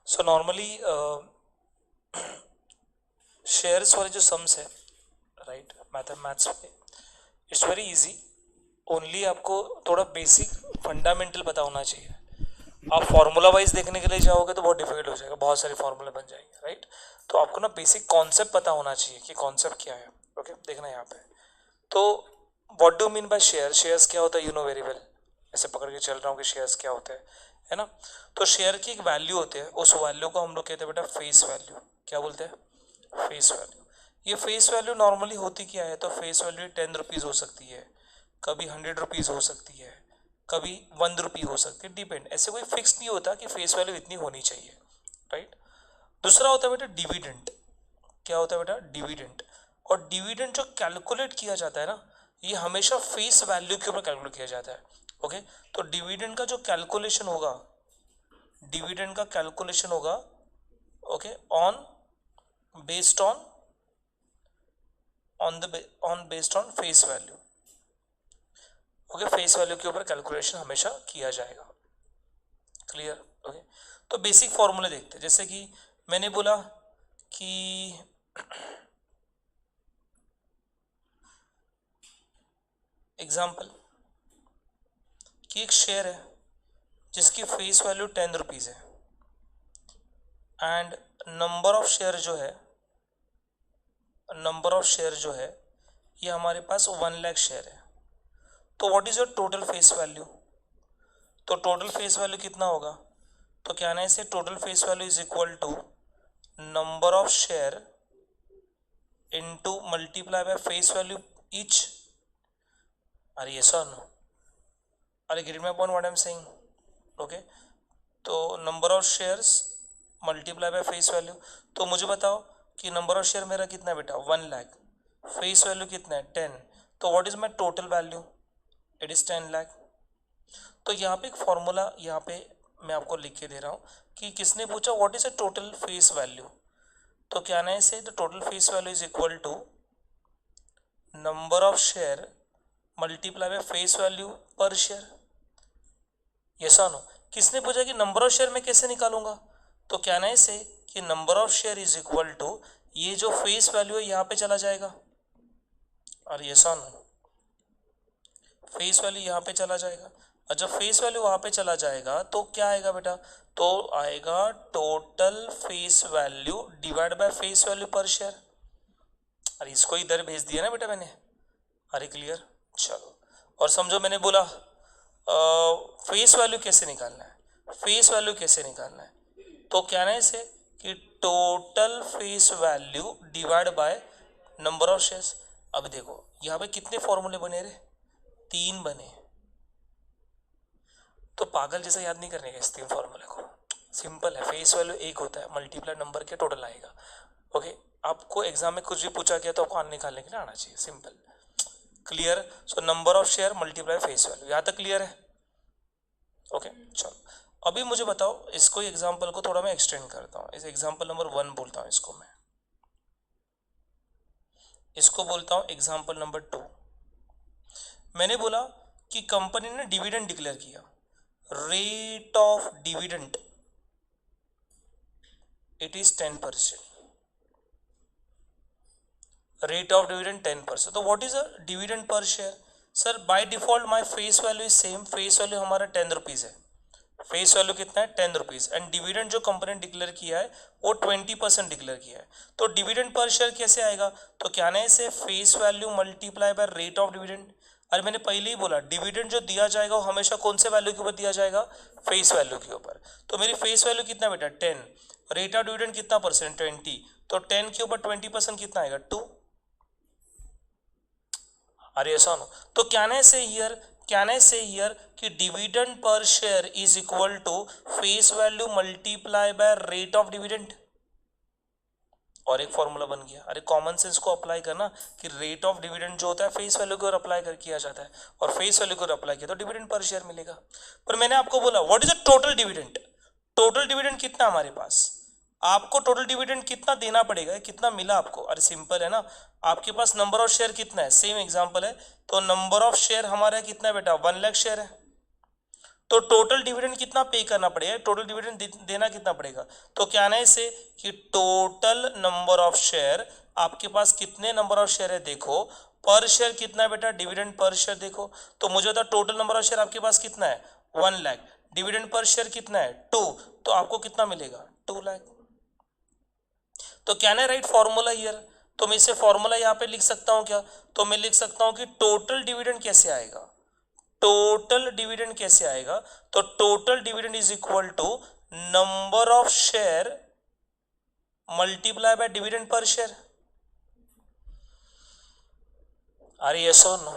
So normally shares वाले जो sums है राइट मैथ्स में इट्स वेरी इजी। ओनली आपको थोड़ा बेसिक फंडामेंटल पता होना चाहिए। आप फार्मूला वाइज देखने के लिए जाओगे तो बहुत डिफिकल्ट हो जाएगा, बहुत सारे फार्मूले बन जाएंगे राइट। तो आपको ना बेसिक कॉन्सेप्ट पता होना चाहिए कि कॉन्सेप्ट क्या है। ओके देखना यहाँ पे। तो what do mean by share, shares क्या होता है यू नो वेरी वेल। ऐसे पकड़ के चल रहा हूँ कि शेयर्स क्या होते हैं, है ना। तो शेयर की एक वैल्यू होती है, उस वैल्यू को हम लोग कहते हैं बेटा फेस वैल्यू। क्या बोलते हैं? Face value. ये फेस वैल्यू नॉर्मली होती क्या है? तो फेस वैल्यू 10 रुपीज़ हो सकती है, कभी 100 रुपीज़ हो सकती है, कभी 1 रुपी हो सकती है, डिपेंड। ऐसे कोई फिक्स नहीं होता कि फेस वैल्यू इतनी होनी चाहिए राइट। दूसरा होता है बेटा डिविडेंड। क्या होता है बेटा? डिविडेंड। और डिविडेंड जो कैलकुलेट किया जाता है ना, ये हमेशा फेस वैल्यू के ऊपर कैलकुलेट किया जाता है। ओके तो डिविडेंड का जो कैलकुलेशन होगा, डिविडेंड का कैलकुलेशन होगा okay on based on based on face value. Okay face value के ऊपर कैलकुलेशन हमेशा किया जाएगा। क्लियर? ओके तो बेसिक फॉर्मूले देखते हैं। जैसे कि मैंने बोला कि एग्जाम्पल कि एक शेयर है जिसकी फेस वैल्यू 10 रुपीज़ है एंड नंबर ऑफ शेयर जो है ये हमारे पास 1 लाख शेयर है। तो what is your total face value? तो टोटल फेस वैल्यू कितना होगा? तो क्या ना इसे total face value is equal to number of share into multiply by face value each. अरे ये सर नो, अरे get my point what I am saying? Okay तो number of shares multiply by face value. तो मुझे बताओ कि number of share मेरा कितना है बेटा? 1 लाख। फेस वैल्यू कितना है? 10। तो what is my total value? It is 10 lakh. तो यहाँ पे एक फॉर्मूला यहाँ पे मैं आपको लिख के दे रहा हूँ कि किसने पूछा what is a total face value. तो क्या ना इसे the total face value is equal to number of share multiply by face value per share. Yes और नो? किसने पूछा कि नंबर ऑफ शेयर मैं कैसे निकालूंगा? तो क्या ना इसे कि number of share is equal to ये जो फेस वैल्यू है यहाँ पे चला जाएगा। और यस और नो? फेस वैल्यू यहाँ पे चला जाएगा और जब फेस वैल्यू वहाँ पे चला जाएगा तो क्या आएगा बेटा? तो आएगा total face value divide by face value per share. अरे इसको इधर भेज दिया ना बेटा मैंने। अरे क्लियर? चलो और समझो मैंने बोला फेस वैल्यू कैसे निकालना है, फेस वैल्यू कैसे निकालना है। तो क्या ना इसे कि total face value divide by number of shares. अब देखो यहाँ पे कितने फॉर्मूले बने रे? 3 बने। तो पागल जैसा याद नहीं करने का इस 3 फॉर्मूले को। सिंपल है, फेस वैल्यू 1 होता है, मल्टीप्लाई नंबर के टोटल आएगा। ओके आपको एग्जाम में कुछ भी पूछा गया तो आपको निकालने के लिए आना चाहिए, simple. Clear? So number of share multiply face value, यहाँ तक क्लियर है? ओके चलो अभी मुझे बताओ इसको एग्जाम्पल को थोड़ा मैं एक्सटेंड करता हूँ। इस एग्जाम्पल नंबर 1 बोलता हूँ इसको मैं, इसको बोलता हूँ एग्जाम्पल नंबर 2। मैंने बोला कि कंपनी ने डिविडेंड डिक्लेयर किया, rate of dividend it is 10%। Rate of dividend 10%। तो what is a dividend per share? Sir by default my face value is same, face value हमारा 10 रुपीज़ है। फेस वैल्यू कितना है? 10 रुपीज़। एंड डिविडेंड जो company ने declare किया है वो 20% डिक्लेयर किया है। तो डिविडेंड पर शेयर कैसे आएगा? तो क्या ना इसे face value multiply by rate of dividend. अरे मैंने पहले ही बोला डिविडेंड जो दिया जाएगा वो हमेशा कौन से वैल्यू के ऊपर दिया जाएगा? फेस वैल्यू के ऊपर। तो मेरी फेस वैल्यू कितना बेटा? 10। रेट ऑफ डिविडेंड कितना परसेंट? 20। तो 10 के ऊपर 20% कितना आएगा? 2। अरे ऐसा नो? तो कैन आई से हियर कि dividend per share is equal to face value multiply by rate of dividend. और एक फॉर्मूला बन गया। अरे कॉमन सेंस को अप्लाई करना कि रेट ऑफ डिविडेंड जो होता है फेस वैल्यू को अप्लाई कर किया जाता है और फेस वैल्यू को अप्लाई किया तो डिविडेंड पर शेयर मिलेगा। पर मैंने आपको बोला what is the total dividend? Total dividend कितना हमारे पास? आपको टोटल डिविडेंड कितना देना पड़ेगा, कितना मिला आपको? अरे सिंपल है ना, आपके पास नंबर ऑफ शेयर कितना है? सेम एग्जांपल है। तो नंबर ऑफ शेयर हमारा कितना है बेटा? 1 लाख शेयर है। तो टोटल डिविडेंड कितना पे करना पड़ेगा, टोटल डिविडेंड देना कितना पड़ेगा। तो क्या आना है इसे कि टोटल नंबर ऑफ शेयर, आपके पास कितने नंबर ऑफ शेयर है देखो, पर शेयर कितना है बेटा, डिविडेंड पर शेयर देखो। तो मुझे बता टोटल नंबर ऑफ शेयर आपके पास कितना है 1 लाख, डिविडेंड पर शेयर कितना है 2, तो आपको कितना मिलेगा 2 लाख। तो क्या ना राइट फॉर्मूला हियर, तो मैं इसे फॉर्मूला यहाँ पे लिख सकता हूँ क्या, तो मैं लिख सकता हूँ कि टोटल डिविडेंड कैसे आएगा, टोटल डिविडेंड कैसे आएगा, तो total dividend is equal to number of share multiply by dividend per share. अरे यस और नो,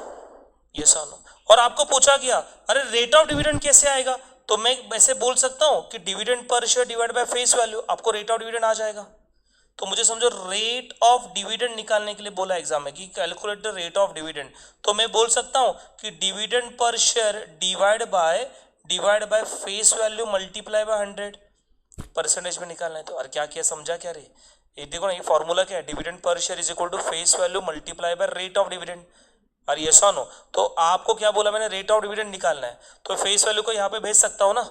यस और नो। और आपको पूछा गया अरे रेट ऑफ डिविडेंड कैसे आएगा, तो मैं वैसे बोल सकता हूं कि dividend per share divide by face value, आपको रेट ऑफ डिविडेंड आ जाएगा। तो मुझे समझो रेट ऑफ डिविडेंड निकालने के लिए बोला एग्जाम में कि calculate the rate of dividend, तो मैं बोल सकता हूं कि dividend per share divide by face value multiply by 100, percentage में निकालना है। तो और क्या किया समझा क्या रे, ये देखो ना ये फॉर्मूला क्या है, dividend per share is equal to face value multiply by rate of dividend. और ये नो, तो आपको क्या बोला मैंने, रेट ऑफ डिविडेंड निकालना है, तो फेस वैल्यू को यहाँ पे भेज सकता हूँ ना।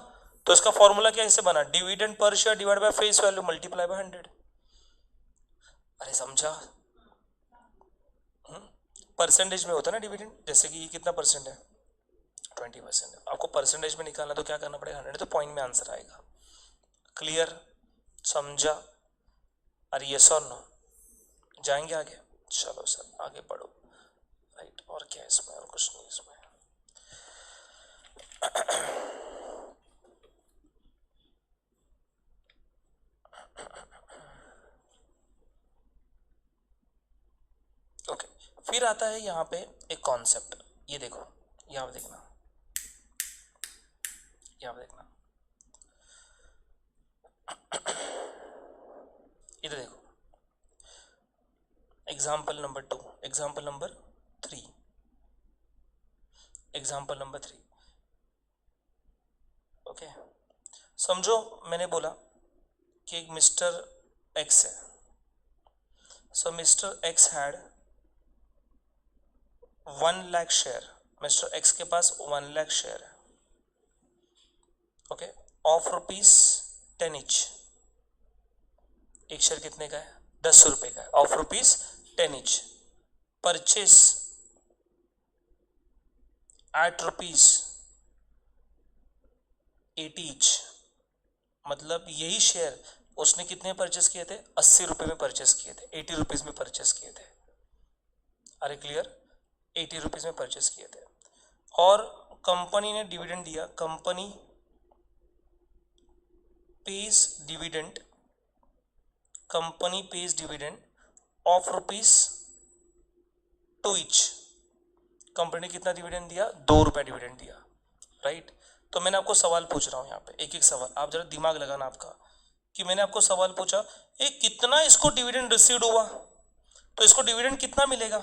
तो इसका फॉर्मूला कैसे बना, dividend per share divide by face value multiply by 100। अरे समझा, परसेंटेज में होता है ना डिविडेंड, जैसे कि ये कितना परसेंट है 20%, आपको परसेंटेज में निकालना तो क्या करना पड़ेगा 100, तो पॉइंट में आंसर आएगा। क्लियर, समझा। अरे यस और नो, जाएंगे आगे, चलो सर आगे बढ़ो। राइट, और क्या है इसमें, और कुछ नहीं इसमें। ओके, फिर आता है यहाँ पे एक कॉन्सेप्ट, ये देखो यहाँ पे देखना, यहाँ पे देखना, इधर देखो, example number 2, example number 3, example number 3। Okay, समझो मैंने बोला कि एक मिस्टर एक्स है, so mister X had 1 lakh share, mister X के पास 1 लाख शेयर है, ओके, ऑफ ₹10 ईच। एक शेयर कितने का है, 10 रुपए का है, of ₹10 each, purchase at ₹80 each. मतलब यही शेयर उसने कितने परचेस किए थे, 80 रुपए में परचेस किए थे, 80 रुपीज में परचेस किए थे। अरे क्लियर, 80 रुपीज में परचेस किए थे, और कंपनी ने डिविडेंड दिया, company page dividend, company page dividend of ₹2 each. Company ने कितना डिविडेंड दिया, 2 रुपए डिविडेंड दिया, राइट। तो मैंने आपको सवाल पूछ रहा हूँ यहाँ पे, एक एक सवाल, आप जरा दिमाग लगाना आपका, कि मैंने आपको सवाल पूछा ये कितना इसको डिविडेंड रिसीव्ड हुआ, तो इसको डिविडेंड कितना मिलेगा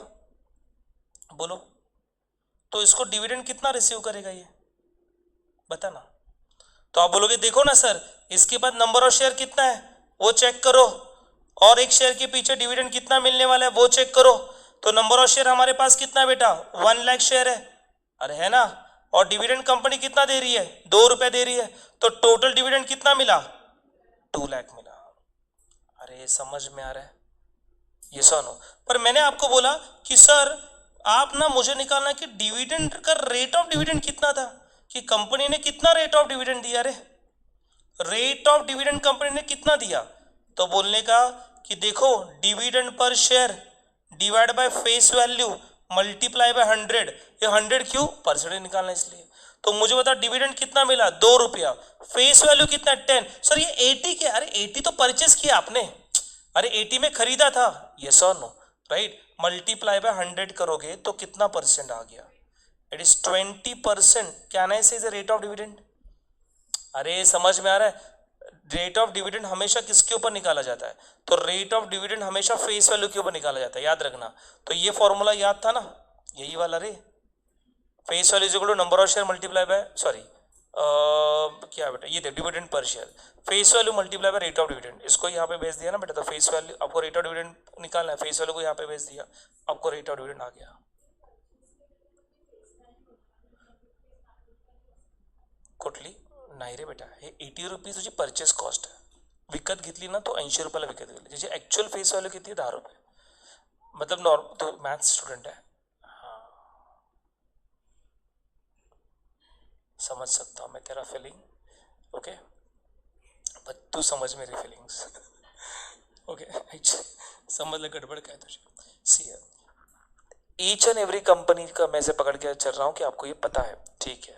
बोलो, तो इसको डिविडेंड कितना रिसीव करेगा ये बताना। तो आप बोलोगे देखो ना सर, इसके बाद नंबर ऑफ शेयर कितना है वो चेक करो, और एक शेयर के पीछे डिविडेंड कितना मिलने वाला है वो चेक करो। तो नंबर ऑफ शेयर हमारे पास कितना है बेटा, 1 लाख शेयर है, अरे है ना, और डिविडेंड कंपनी कितना दे रही है, 2 रुपए दे रही है, तो टोटल डिविडेंड कितना मिला, 2 लाख मिला। अरे समझ में आ रहा है, ये सुनो। पर मैंने आपको बोला कि सर आप ना मुझे निकालना कि डिविडेंड का रेट ऑफ डिविडेंड कितना था, कि कंपनी ने कितना रेट ऑफ डिविडेंड दिया, रे रेट ऑफ डिविडेंड कंपनी ने कितना दिया, तो बोलने का कि देखो dividend per share divide by face value multiply by 100, ये 100 क्यों, परसेंटेज निकालना इसलिए। तो मुझे बता डिविडेंड कितना मिला, 2 रुपया, फेस वैल्यू कितना 10, सर ये 80 के, अरे 80 तो परचेस किया आपने, अरे 80 में खरीदा था, यस और नो, राइट, मल्टीप्लाई बाय 100 करोगे तो कितना परसेंट आ गया, इट इज 20%। क्या ना इज रेट ऑफ डिविडेंड। अरे समझ में आ रहा है, रेट ऑफ डिविडेंड हमेशा किसके ऊपर निकाला जाता है, तो रेट ऑफ डिविडेंड हमेशा फेस वैल्यू के ऊपर निकाला जाता है, याद रखना। तो ये फॉर्मूला याद था ना, यही वाला रे, face value is equal to number of share multiply by, sorry क्या बेटा, ये dividend per share, face value multiply by rate of dividend, इसको यहाँ पे भेज दिया ना बेटा, तो फेस वैल्यू आपको रेट ऑफ डिविडेंड निकालना है, फेस वैल्यू को यहाँ पे भेज दिया, आपको रेट ऑफ डिविडेंड आ गया। कुठली नाही रे बेटा, हे 80 रुपीज तुझी परचेस कॉस्ट आहे. विकत घेतली ना तो 80 रुपयाला विकत घेतली. त्याची ॲक्च्युअल फेस व्हॅल्यू किती आहे? 10 रुपये. मतलब नॉर्म तो मैथ्स स्टूडेंट है, हाँ समझ सकता हूँ मैं तेरा फीलिंग. ओके पर तू समझ मेरी फीलिंग्स. ओके समझ ले गड़बड़ क्या है तुझे. सी है ईच एंड एवरी कंपनी का मैं से पकड़ के चल रहा हूँ कि आपको ये पता है, ठीक है.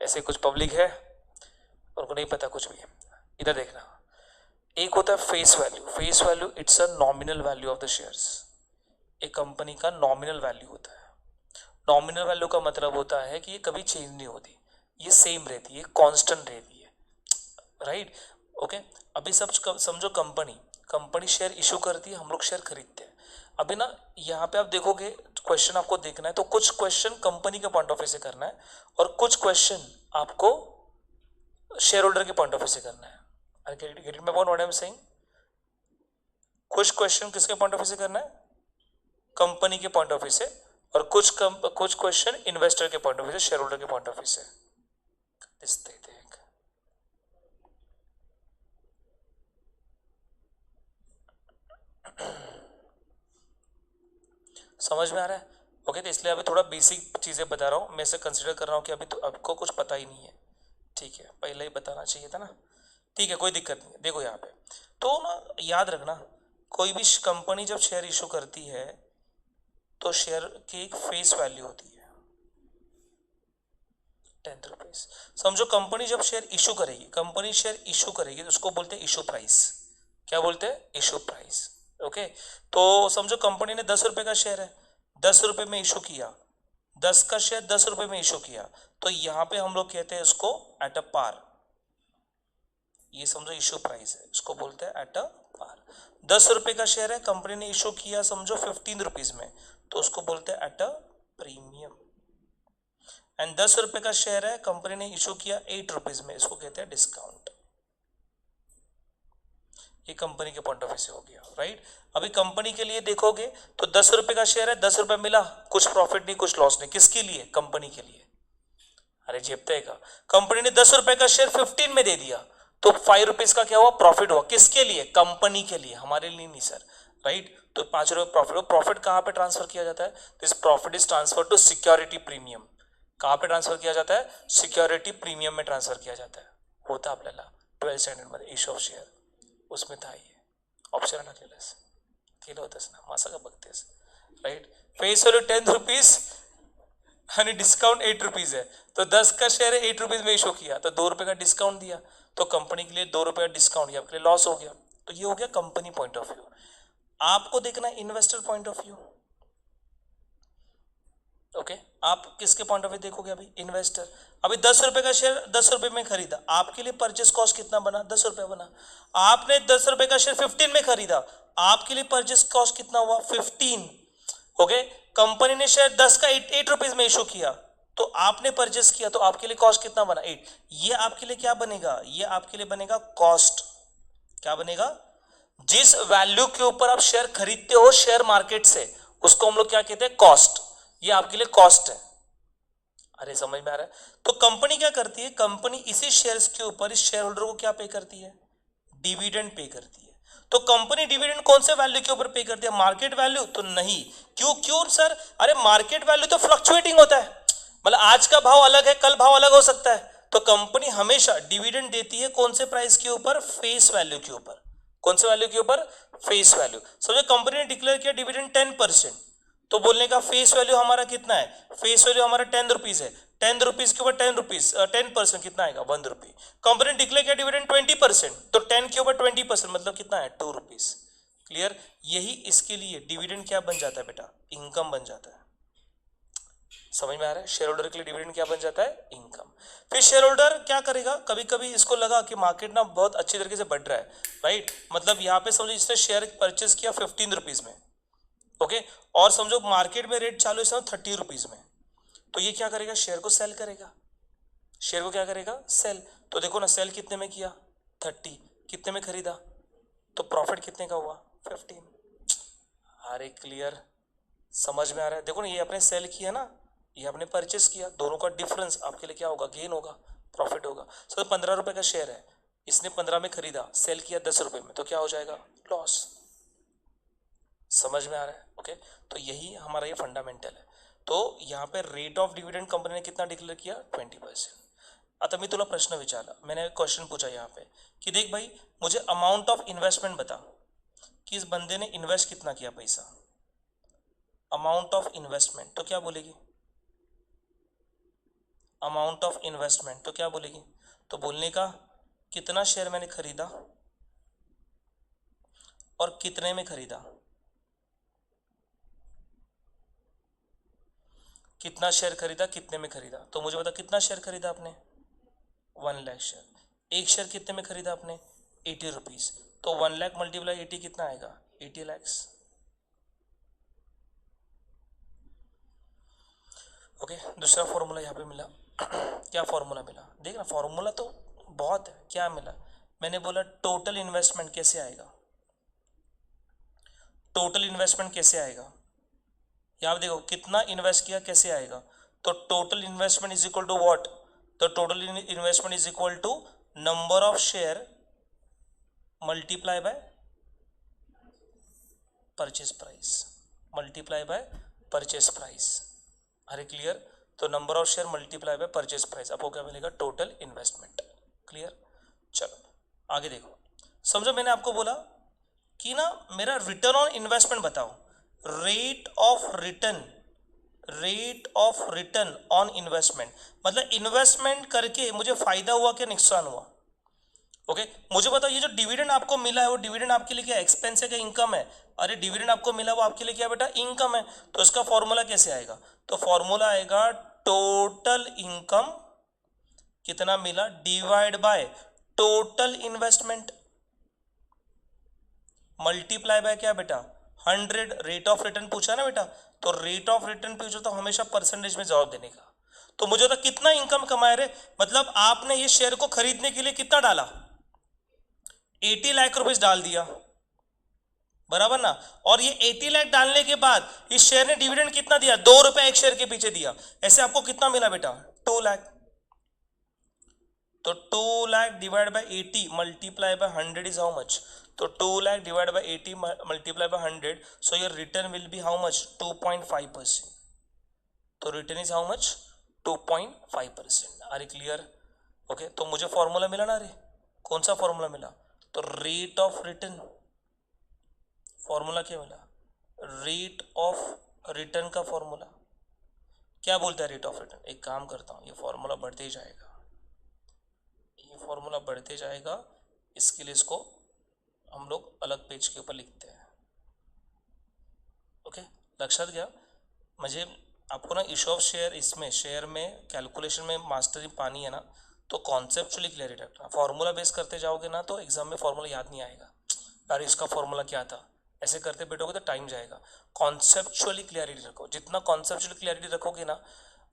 ऐसे कुछ पब्लिक है उनको नहीं पता कुछ भी. इधर देखना, एक होता है face value. Face value it's a nominal value of the shares. एक कंपनी का नॉमिनल वैल्यू होता है. नॉमिनल वैल्यू का मतलब होता है कि ये कभी चेंज नहीं होती, ये सेम रहती है, कांस्टेंट रहती है, राइट. ओके अभी सब समझो कंपनी शेयर इशू करती है, हम लोग शेयर खरीदते हैं. अभी ना यहाँ पे आप देखोगे क्वेश्चन आपको देखना है तो कुछ क्वेश्चन कंपनी के पॉइंट ऑफ व्यू से करना है और कुछ क्वेश्चन आपको शेयर होल्डर के पॉइंट ऑफ व्यू से करना है. Get it my point what I am saying. कुछ क्वेश्चन किसके पॉइंट ऑफ व्यू से करना है? कंपनी के पॉइंट ऑफ व्यू से. और कुछ क्वेश्चन इन्वेस्टर के पॉइंट ऑफ व्यू से, शेयर होल्डर के पॉइंट ऑफ व्यू से. देख समझ में आ रहा है? ओके तो इसलिए अभी थोड़ा बेसिक चीज़ें बता रहा हूँ. मैं से कंसिडर कर रहा हूँ कि अभी तो आपको कुछ पता ही नहीं है, ठीक है. पहले ही बताना चाहिए था ना, ठीक है कोई दिक्कत नहीं है. देखो यहाँ पे तो ना याद रखना, कोई भी कंपनी जब शेयर इशू करती है तो शेयर की एक फेस वैल्यू होती है 10 रुपीज. समझो कंपनी जब शेयर इशू करेगी तो उसको बोलते हैं इशू प्राइस. क्या बोलते हैं? Issue price. ओके तो समझो कंपनी ने 10 रुपए का शेयर है, 10 रुपए में इशू किया, 10 का शेयर 10 रुपए में इशू किया, तो यहां पे हम लोग कहते हैं इसको एट अ पार. ये समझो इशू प्राइस है, इसको बोलते हैं एट अ पार. 10 रुपए का शेयर है, कंपनी ने इशू किया समझो 15 रुपीज में, तो उसको बोलते हैं एट अ प्रीमियम. एंड 10 रुपए का शेयर है, कंपनी ने इशू किया 8 रुपीज में, इसको कहते हैं डिस्काउंट. ये कंपनी के पॉइंट ऑफ व्यू से हो गया, राइट. अभी कंपनी के लिए देखोगे तो 10 रुपए का शेयर है, 10 रुपए मिला, कुछ प्रॉफिट नहीं कुछ लॉस नहीं. किसके लिए? कंपनी के लिए. अरे जेबते का कंपनी ने 10 रुपए का शेयर 15 में दे दिया तो 5 रुपीज का क्या हुआ? प्रॉफिट हुआ. किसके लिए? कंपनी के लिए, हमारे लिए नहीं सर, राइट. तो 5 रुपए प्रॉफिट. प्रॉफिट कहाँ पे ट्रांसफर किया जाता है? This profit is transfer to security premium. कहाँ पे ट्रांसफर किया जाता है? सिक्योरिटी प्रीमियम में ट्रांसफर किया जाता है. होता आपल्याला 12 स्टँडर्ड मध्ये इशू ऑफ शेअर, उसमें था ये ऑप्शन टाकलेलंस, केलं होतंस ना, मासा का बघतेस, राइट. फेस वैल्यू 10 रुपीज आणि डिस्काउंट 8 रुपीज है, तो 10 का शेयर है 8 रुपीज में इशू किया तो 2 रुपए का डिस्काउंट दिया, तो कंपनी के लिए 2 रुपए का डिस्काउंट, ये आपके लिए लॉस हो गया. तो ये हो गया कंपनी पॉइंट ऑफ व्यू. आपको देखना investor point of view. Okay आप किसके पॉइंट ऑफ व्यू देखोगे? अभी इन्वेस्टर. अभी 10 रुपए का शेयर 10 रुपए में खरीदा, आपके लिए परचेस कॉस्ट कितना बना? 10 रुपए बना. आपने 10 रुपए का शेयर 15 में खरीदा, आपके लिए परचेस कॉस्ट कितना हुआ? 15. ओके कंपनी ने शेयर 10 का 8 रुपीज में इशू किया, तो आपने परचेस किया तो आपके लिए कॉस्ट कितना बना? 8. ये आपके लिए क्या बनेगा? ये आपके लिए बनेगा कॉस्ट. क्या बनेगा? जिस वैल्यू के ऊपर आप शेयर खरीदते हो शेयर मार्केट से, उसको हम लोग क्या कहते हैं? कॉस्ट. ये आपके लिए कॉस्ट है. अरे समझ में आ रहा है? तो कंपनी क्या करती है? कंपनी इसी शेयर्स के ऊपर इस शेयर होल्डर को क्या पे करती है? डिविडेंड पे करती है. तो कंपनी डिविडेंड कौन से वैल्यू के ऊपर पे करती है? मार्केट वैल्यू तो नहीं. क्यों सर? अरे मार्केट वैल्यू तो फ्लक्चुएटिंग होता है, मतलब आज का भाव अलग है, कल भाव अलग हो सकता है. तो कंपनी हमेशा डिविडेंड देती है कौन से प्राइस के ऊपर? फेस वैल्यू के ऊपर. कौन से वैल्यू के ऊपर? Face value. समझो कंपनी ने डिक्लेयर किया डिविडेंड 10%, तो बोलने का फेस वैल्यू हमारा कितना है? फेस वैल्यू हमारा 10 रुपीज है. 10 रुपीज के ऊपर 10% कितना आएगा? 1 रुपी. कंपनी ने डिक्लेयर किया डिविडेंड 20%, तो 10 के ऊपर 20% मतलब कितना है? 2 रुपीज. क्लियर? यही इसके लिए डिविडेंड क्या बन जाता है बेटा? इनकम बन जाता है. समझ में आ रहा है? शेयर होल्डर के लिए डिविडेंड क्या बन जाता है? इनकम. फिर शेयर होल्डर क्या करेगा? कभी कभी इसको लगा कि मार्केट ना बहुत अच्छी तरीके से बढ़ रहा है, राइट. मतलब यहाँ पे समझो इसने शेयर परचेस किया 15 रुपीज में, ओके और समझो मार्केट में रेट चालू है 30 रुपीज में, तो ये क्या करेगा? शेयर को सेल करेगा. शेयर को क्या करेगा? सेल. तो देखो ना सेल कितने में किया? 30. कितने में खरीदा? तो प्रॉफिट कितने का हुआ? 15. अरे क्लियर? समझ में आ रहा है? देखो ना ये अपने सेल किया ना, ये आपने परचेस किया, दोनों का डिफरेंस आपके लिए क्या होगा? गेन होगा. प्रॉफिट होगा। सर 15 रुपये का शेयर है, इसने 15 में खरीदा, सेल किया 10 रुपये में, तो क्या हो जाएगा? लॉस। समझ में आ रहा है? ओके, तो यही हमारा ये फंडामेंटल है। तो यहाँ पे रेट ऑफ डिविडेंड कंपनी ने कितना डिक्लेअर किया? 20%। आता मी तुला प्रश्न विचारला, मैंने क्वेश्चन पूछा यहाँ पे कि देख भाई मुझे अमाउंट ऑफ इन्वेस्टमेंट बता कि इस बंदे ने इन्वेस्ट कितना किया पैसा, अमाउंट ऑफ इन्वेस्टमेंट, तो क्या बोलेगी? अमाउंट ऑफ इन्वेस्टमेंट तो क्या बोलेगी? तो बोलने का कितना शेयर मैंने खरीदा और कितने में खरीदा, कितना शेयर खरीदा, कितने में खरीदा। तो मुझे बता कितना शेयर खरीदा आपने? 1 लाख शेयर। एक शेयर कितने में खरीदा आपने? 80 रुपीज़। तो 1 लाख मल्टीप्लाई 80 कितना आएगा? 80 लैक्स। ओके, दूसरा फॉर्मूला यहाँ पे मिला। क्या फॉर्मूला मिला? देख ना, फॉर्मूला तो बहुत है। क्या मिला? मैंने बोला टोटल इन्वेस्टमेंट कैसे आएगा, टोटल इन्वेस्टमेंट कैसे आएगा। यहाँ देखो कितना इन्वेस्ट किया, कैसे आएगा? तो total investment is equal to what? तो total investment is equal to number of share multiply by purchase price, multiply by purchase price. अरे क्लियर? तो number of share multiply by purchase price, आपको क्या मिलेगा? Total investment. क्लियर? चलो आगे देखो, समझो मैंने आपको बोला कि ना मेरा रिटर्न ऑन इन्वेस्टमेंट बताओ, rate of return, rate of return on investment, मतलब इन्वेस्टमेंट करके मुझे फायदा हुआ क्या नुकसान हुआ। ओके, मुझे बताओ ये जो डिविडेंड आपको मिला है वो डिविडेंड आपके लिए क्या एक्सपेंस है, क्या इनकम है? अरे डिविडेंड आपको मिला वो आपके लिए क्या बेटा? इनकम है। तो इसका फॉर्मूला कैसे आएगा? तो फॉर्मूला आएगा टोटल इनकम कितना मिला divide by total investment multiply bye क्या बेटा? 100। रेट ऑफ रिटर्न पूछा ना बेटा, तो रेट ऑफ रिटर्न पूछो तो हमेशा परसेंटेज में जवाब देने का। तो मुझे तो कितना इनकम कमाए रे, मतलब आपने ये शेयर को खरीदने के लिए कितना डाला? 80 लाख रुपीस डाल दिया, बराबर ना। और ये 80 लाख डालने के बाद इस शेयर ने डिविडेंड कितना दिया? 2 रुपए एक शेयर के पीछे दिया। ऐसे आपको कितना मिला बेटा? 2 लाख। तो 2 lakh divide bye 80 multiply by 100 is how much? तो 2 lakh divide bye 80 multiply by 100, so your return will be how much? 2.5%। तो रिटर्न इज हाउ मच? 2.5%। अरे क्लियर? ओके, तो मुझे फॉर्मूला मिला ना। अरे कौन सा फॉर्मूला मिला? तो रेट ऑफ रिटर्न। फॉर्मूला क्या मिला? रेट ऑफ रिटर्न का फॉर्मूला क्या बोलता है? Rate of return. एक काम करता हूँ, ये फॉर्मूला बढ़ते ही जाएगा, ये फॉर्मूला बढ़ते जाएगा, इसके लिए इसको हम लोग अलग पेज के ऊपर लिखते हैं। ओके, लक्षात घ्या। म्हणजे आपको ना इशू ऑफ शेयर, इसमें शेयर में कैलकुलेशन में मास्टरी पानी है ना, तो कॉन्सेप्चुअली क्लियरिटी रखना। फॉर्मूला बेस करते जाओगे ना तो एग्जाम में फॉर्मूला याद नहीं आएगा, यार इसका फॉर्मूला क्या था, ऐसे करते बैठोगे तो टाइम जाएगा। कॉन्सेप्चुअली क्लियरिटी रखो, जितना कॉन्सेप्चुअली क्लियरिटी रखोगे ना,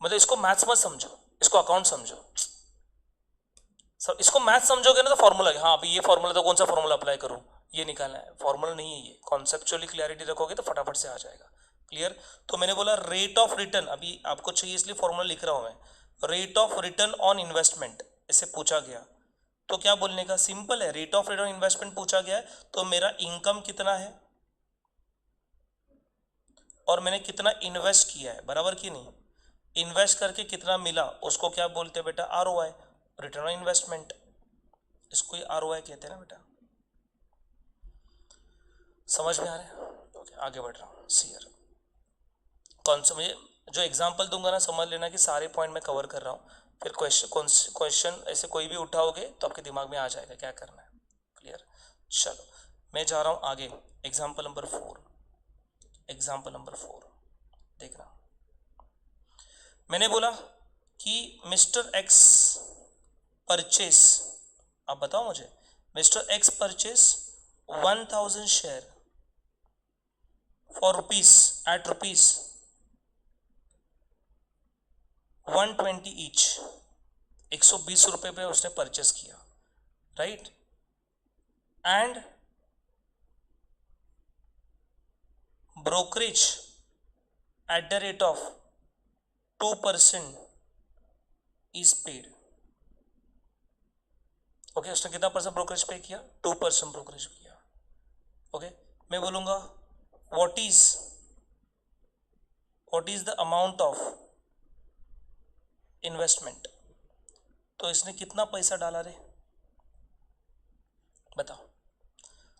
मतलब इसको मैथ्स मत समझो, इसको अकाउंट समझो। सब इसको मैथ्स समझोगे ना तो फॉर्मूला, हाँ अभी ये फॉर्मूला, तो कौन सा फॉर्मूला अप्लाई करूँ, ये निकालना है। फॉर्मूला नहीं है ये, कॉन्सेप्चुअली क्लियरिटी रखोगे तो फटाफट से आ जाएगा। क्लियर? तो मैंने बोला रेट ऑफ रिटर्न, अभी आपको चाहिए इसलिए फॉर्मूला लिख रहा हूँ मैं। Rate of return on investment ऐसे पूछा गया तो क्या बोलने का? सिंपल है, rate of return on investment पूछा गया है तो मेरा इनकम कितना है और मैंने कितना इन्वेस्ट किया है, बराबर कि नहीं? इन्वेस्ट करके कितना मिला उसको क्या बोलते हैं बेटा? ROI, return on investment. इसको ही आरओआई कहते हैं ना बेटा। समझ में आ रहा है? ओके, आगे बढ़ रहा हूँ। सीयर कौन सा, मुझे जो एग्जांपल दूंगा ना समझ लेना कि सारे पॉइंट मैं कवर कर रहा हूँ। फिर क्वेश्चन ऐसे कोई भी उठाओगे तो आपके दिमाग में आ जाएगा क्या करना है। क्लियर? चलो मैं जा रहा हूँ आगे। एग्जाम्पल नंबर 4, एग्जाम्पल नंबर 4 देखना। मैंने बोला कि मिस्टर एक्स परचेस, आप बताओ मुझे, mister X purchase 1000 share for rupees at rupees 120 each, 120 रुपये पे उसने परचेस किया, right? And brokerage at the rate of 2% is paid. Okay, उसने कितना परसेंट ब्रोकरेज पे किया? 2% ब्रोकरेज किया। ओके, मैं बोलूंगा what is the amount of investment. तो इसने कितना पैसा डाला रे, बताओ।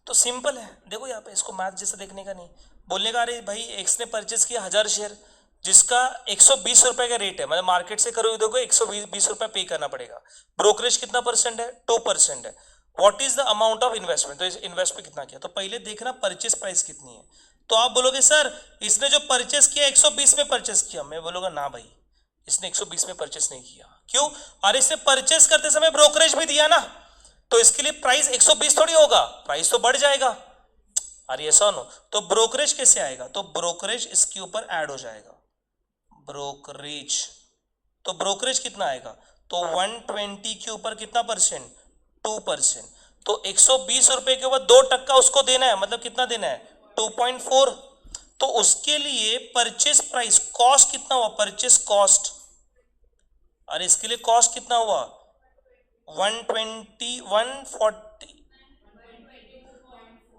तो सिंपल है, देखो यहाँ पे इसको मैथ जैसे देखने का नहीं, बोलने का अरे भाई एक्स ने परचेस किया 1000 शेयर जिसका 120 रुपए का रेट है, मतलब मार्केट से करोगे देखो 120 रुपए पे करना पड़ेगा। ब्रोकरेज कितना परसेंट है? 2% है। What is the amount of investment, तो इन्वेस्ट पे कितना किया? तो पहले देखना परचेस प्राइस कितनी है। तो आप बोलोगे सर इसने जो परचेस किया 120 में परचेस किया, मैं बोलूंगा ना भाई इसने 120 में परचेस नहीं किया। क्यों? अरे इसने परचेस करते समय ब्रोकरेज भी दिया ना, तो इसके लिए प्राइस 120 थोड़ी होगा, प्राइस तो बढ़ जाएगा। अरे ऐसा नो, तो ब्रोकरेज कैसे आएगा? तो ब्रोकरेज इसके ऊपर ऐड हो जाएगा, ब्रोकरेज। तो ब्रोकरेज कितना आएगा? तो 120 के ऊपर कितना परसेंट? 2%। तो 120 रुपए के ऊपर 2% उसको देना है, मतलब कितना देना है? 2.4। तो उसके लिए परचेस प्राइस कॉस्ट कितना हुआ? परचेस कॉस्ट, अरे इसके लिए कॉस्ट कितना हुआ? 120 140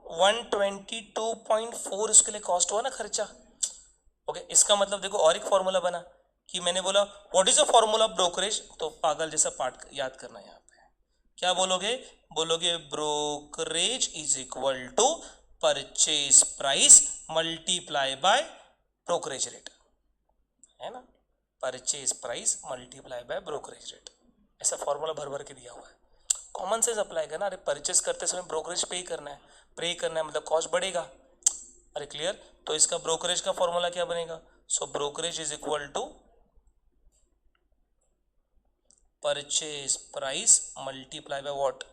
122.4 इसके लिए कॉस्ट हुआ ना, खर्चा। ओके, इसका मतलब देखो और एक फॉर्मूला बना कि मैंने बोला what is the formula of brokerage, तो पागल जैसा पार्ट याद करना है यहाँ पे। क्या बोलोगे? बोलोगे brokerage is equal to purchase price multiply by brokerage rate, है ना। Purchase price multiply by brokerage rate, ऐसा फॉर्मूला भर भर के दिया हुआ है। कॉमन सेंस अप्लाई करना, अरे परचेस करते समय ब्रोकरेज पे करना है मतलब कॉस्ट बढ़ेगा। अरे क्लियर? तो इसका ब्रोकरेज का फॉर्मूला क्या बनेगा? So brokerage is equal to purchase price multiply by what?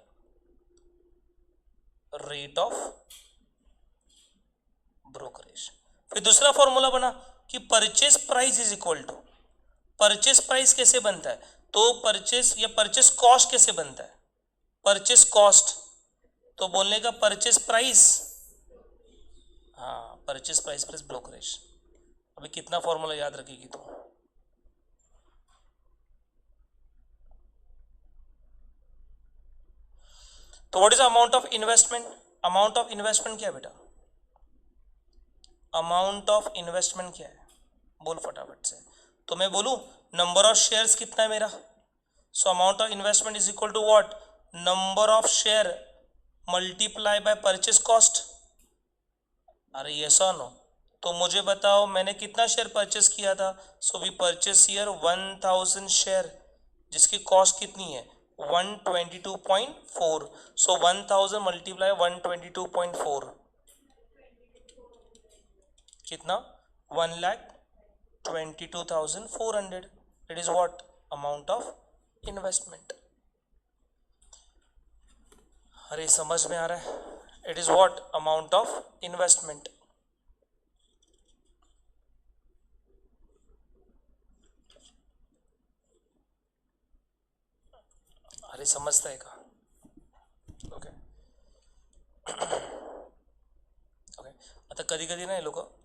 Rate of brokerage. फिर दूसरा फॉर्मूला बना कि purchase price is equal to, purchase price कैसे बनता है? तो परचेस या परचेस कॉस्ट कैसे बनता है? परचेस कॉस्ट, तो बोलने का परचेस प्राइस, हाँ परचेस प्राइस प्लस ब्रोकरेज। अभी कितना फॉर्मूला याद रखेगी तो what is amount of investment? Amount of investment क्या है बेटा? अमाउंट ऑफ इन्वेस्टमेंट क्या है? बोल फटाफट से। तो मैं बोलूं नंबर ऑफ शेयर्स कितना है मेरा, so amount of investment is equal to what? Number of share multiply by purchase cost. अरे ये नो, तो मुझे बताओ मैंने कितना शेयर परचेस किया था? So we purchase here 1000 share जिसकी कॉस्ट कितनी है? 122.4। सो 1000 मल्टीप्लाई 122.4 कितना? 1,22,400। It is what? Amount of investment. अरे समझ में आ रहा है? It is what? Amount of investment. अरे समजता है का? Okay okay. आता कधी कधी ना ये लोग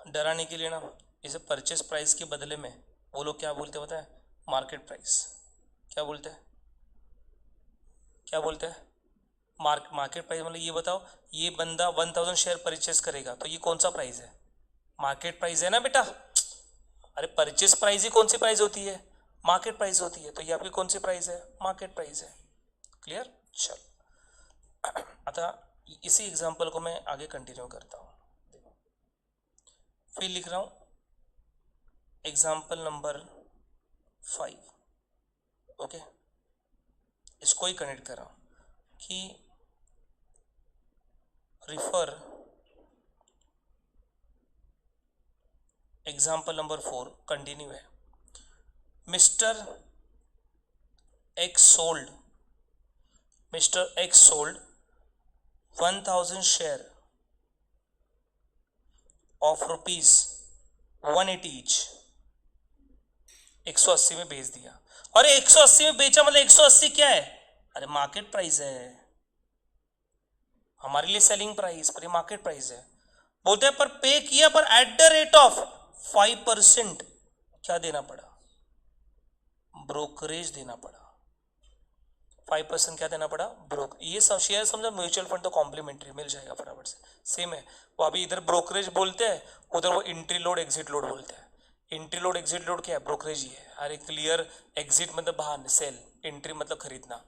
डराने के लिए ना इसे परचेस प्राइस के बदले में वो लोग क्या बोलते होता है? Market price. क्या बोलते हैं? क्या बोलते हैं? मार्केट प्राइस मतलब ये बताओ, ये बंदा 1000 शेयर परचेस करेगा तो ये कौन सा प्राइस है? मार्केट प्राइस है ना बेटा। अरे परचेस प्राइस ही कौन सी प्राइस होती है? मार्केट प्राइस होती है। तो ये आपकी कौन सी प्राइस है? मार्केट प्राइस है। क्लियर? चल, आता इसी एग्जांपल को मैं आगे कंटिन्यू करता हूँ। फिर लिख रहा हूँ एग्जांपल नंबर 5। ओके, इसको ही कनेक्ट कर रहा हूँ कि रिफर एग्जाम्पल नंबर 4, कंटिन्यू है। Mister x sold 1000 share of rupees 180 each, 180 में बेच दिया। अरे 180 में बेचा मतलब 180 क्या है? अरे मार्केट प्राइस है, हमारे लिए सेलिंग प्राइस, पर ये मार्केट प्राइस है। बोलते हैं पर पे किया पर एट द रेट ऑफ 5% क्या देना पड़ा? ब्रोकरेज देना पड़ा। 5% क्या देना पड़ा, ब्रोक। ये सब शेयर समझा, म्यूचुअल फंड तो कॉम्प्लीमेंट्री मिल जाएगा फटाफट से, सेम है वो। अभी इधर ब्रोकरेज बोलते हैं, उधर वो एंट्री लोड एग्जिट लोड बोलते हैं। एंट्री लोड एग्जिट लोड क्या है, ब्रोकरेज ही है। अरे क्लियर, एग्जिट मतलब बाहर सेल, एंट्री मतलब खरीदना,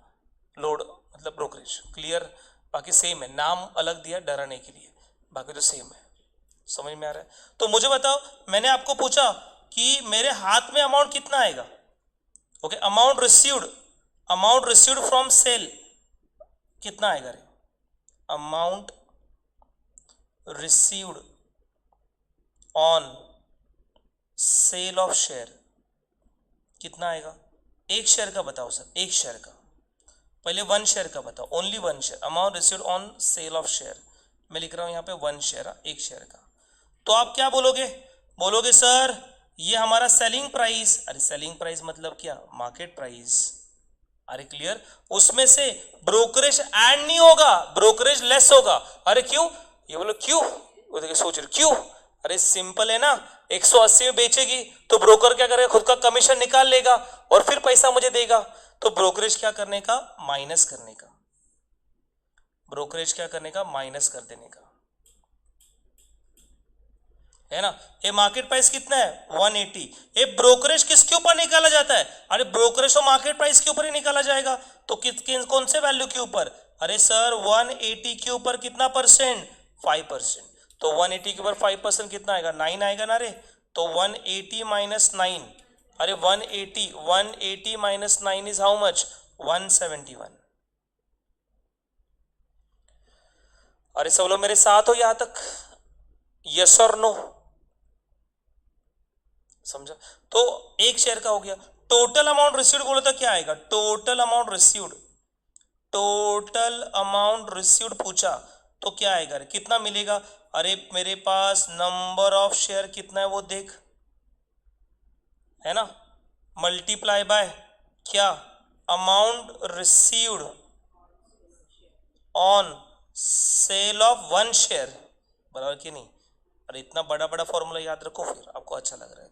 लोड मतलब ब्रोकरेज, क्लियर। बाकी सेम है, नाम अलग दिया डराने के लिए, बाकी तो सेम है। समझ में आ रहा है? तो मुझे बताओ, मैंने आपको पूछा कि मेरे हाथ में अमाउंट कितना आएगा, okay, amount received from sale कितना आएगा रे, amount received on sale of share कितना आएगा? एक शेयर का बताओ सर, एक शेयर का, पहले वन शेयर का बताओ, only one share, amount received on sale of share. मैं लिख रहा हूं यहां पे वन शेयर, एक शेयर का। तो आप क्या बोलोगे, बोलोगे सर ये हमारा सेलिंग प्राइस। अरे सेलिंग प्राइस मतलब क्या, मार्केट प्राइस। अरे क्लियर, उसमें से ब्रोकरेज ऐड नहीं होगा, ब्रोकरेज लेस होगा। अरे क्यों, ये बोलो क्यों, वो देखिए सोच रहे क्यों। अरे सिंपल है ना, 180 में बेचेगी तो ब्रोकर क्या करेगा, खुद का कमीशन निकाल लेगा और फिर पैसा मुझे देगा। तो ब्रोकरेज क्या करने का, माइनस करने का, ब्रोकरेज क्या करने का, माइनस कर देने का, है ना। ये मार्केट प्राइस कितना है 180, ये ब्रोकरेज किसके ऊपर निकाला जाता है, अरे ब्रोकरेज तो मार्केट प्राइस के ऊपर ही निकाला जाएगा। तो कौन से वैल्यू के ऊपर, अरे सर 180 के ऊपर कितना परसेंट, 5%। तो 180 के ऊपर 5% कितना आएगा, 9 आएगा ना रे। तो 180 माइनस 9, अरे 180 माइनस 9 इज हाउ मच, 171। अरे सब लोग मेरे साथ हो यहां तक, यस और नो, समझा। तो एक शेयर का हो गया। टोटल अमाउंट रिसीव्ड बोलो तो क्या आएगा, total amount received, total amount received पूछा तो क्या आएगा, कितना मिलेगा। अरे मेरे पास नंबर ऑफ शेयर कितना है वो देख, है ना, मल्टीप्लाई बाय क्या, amount received on sale of one share, बराबर कि नहीं। अरे इतना बड़ा बड़ा फॉर्मूला याद रखो, फिर आपको अच्छा लग रहा है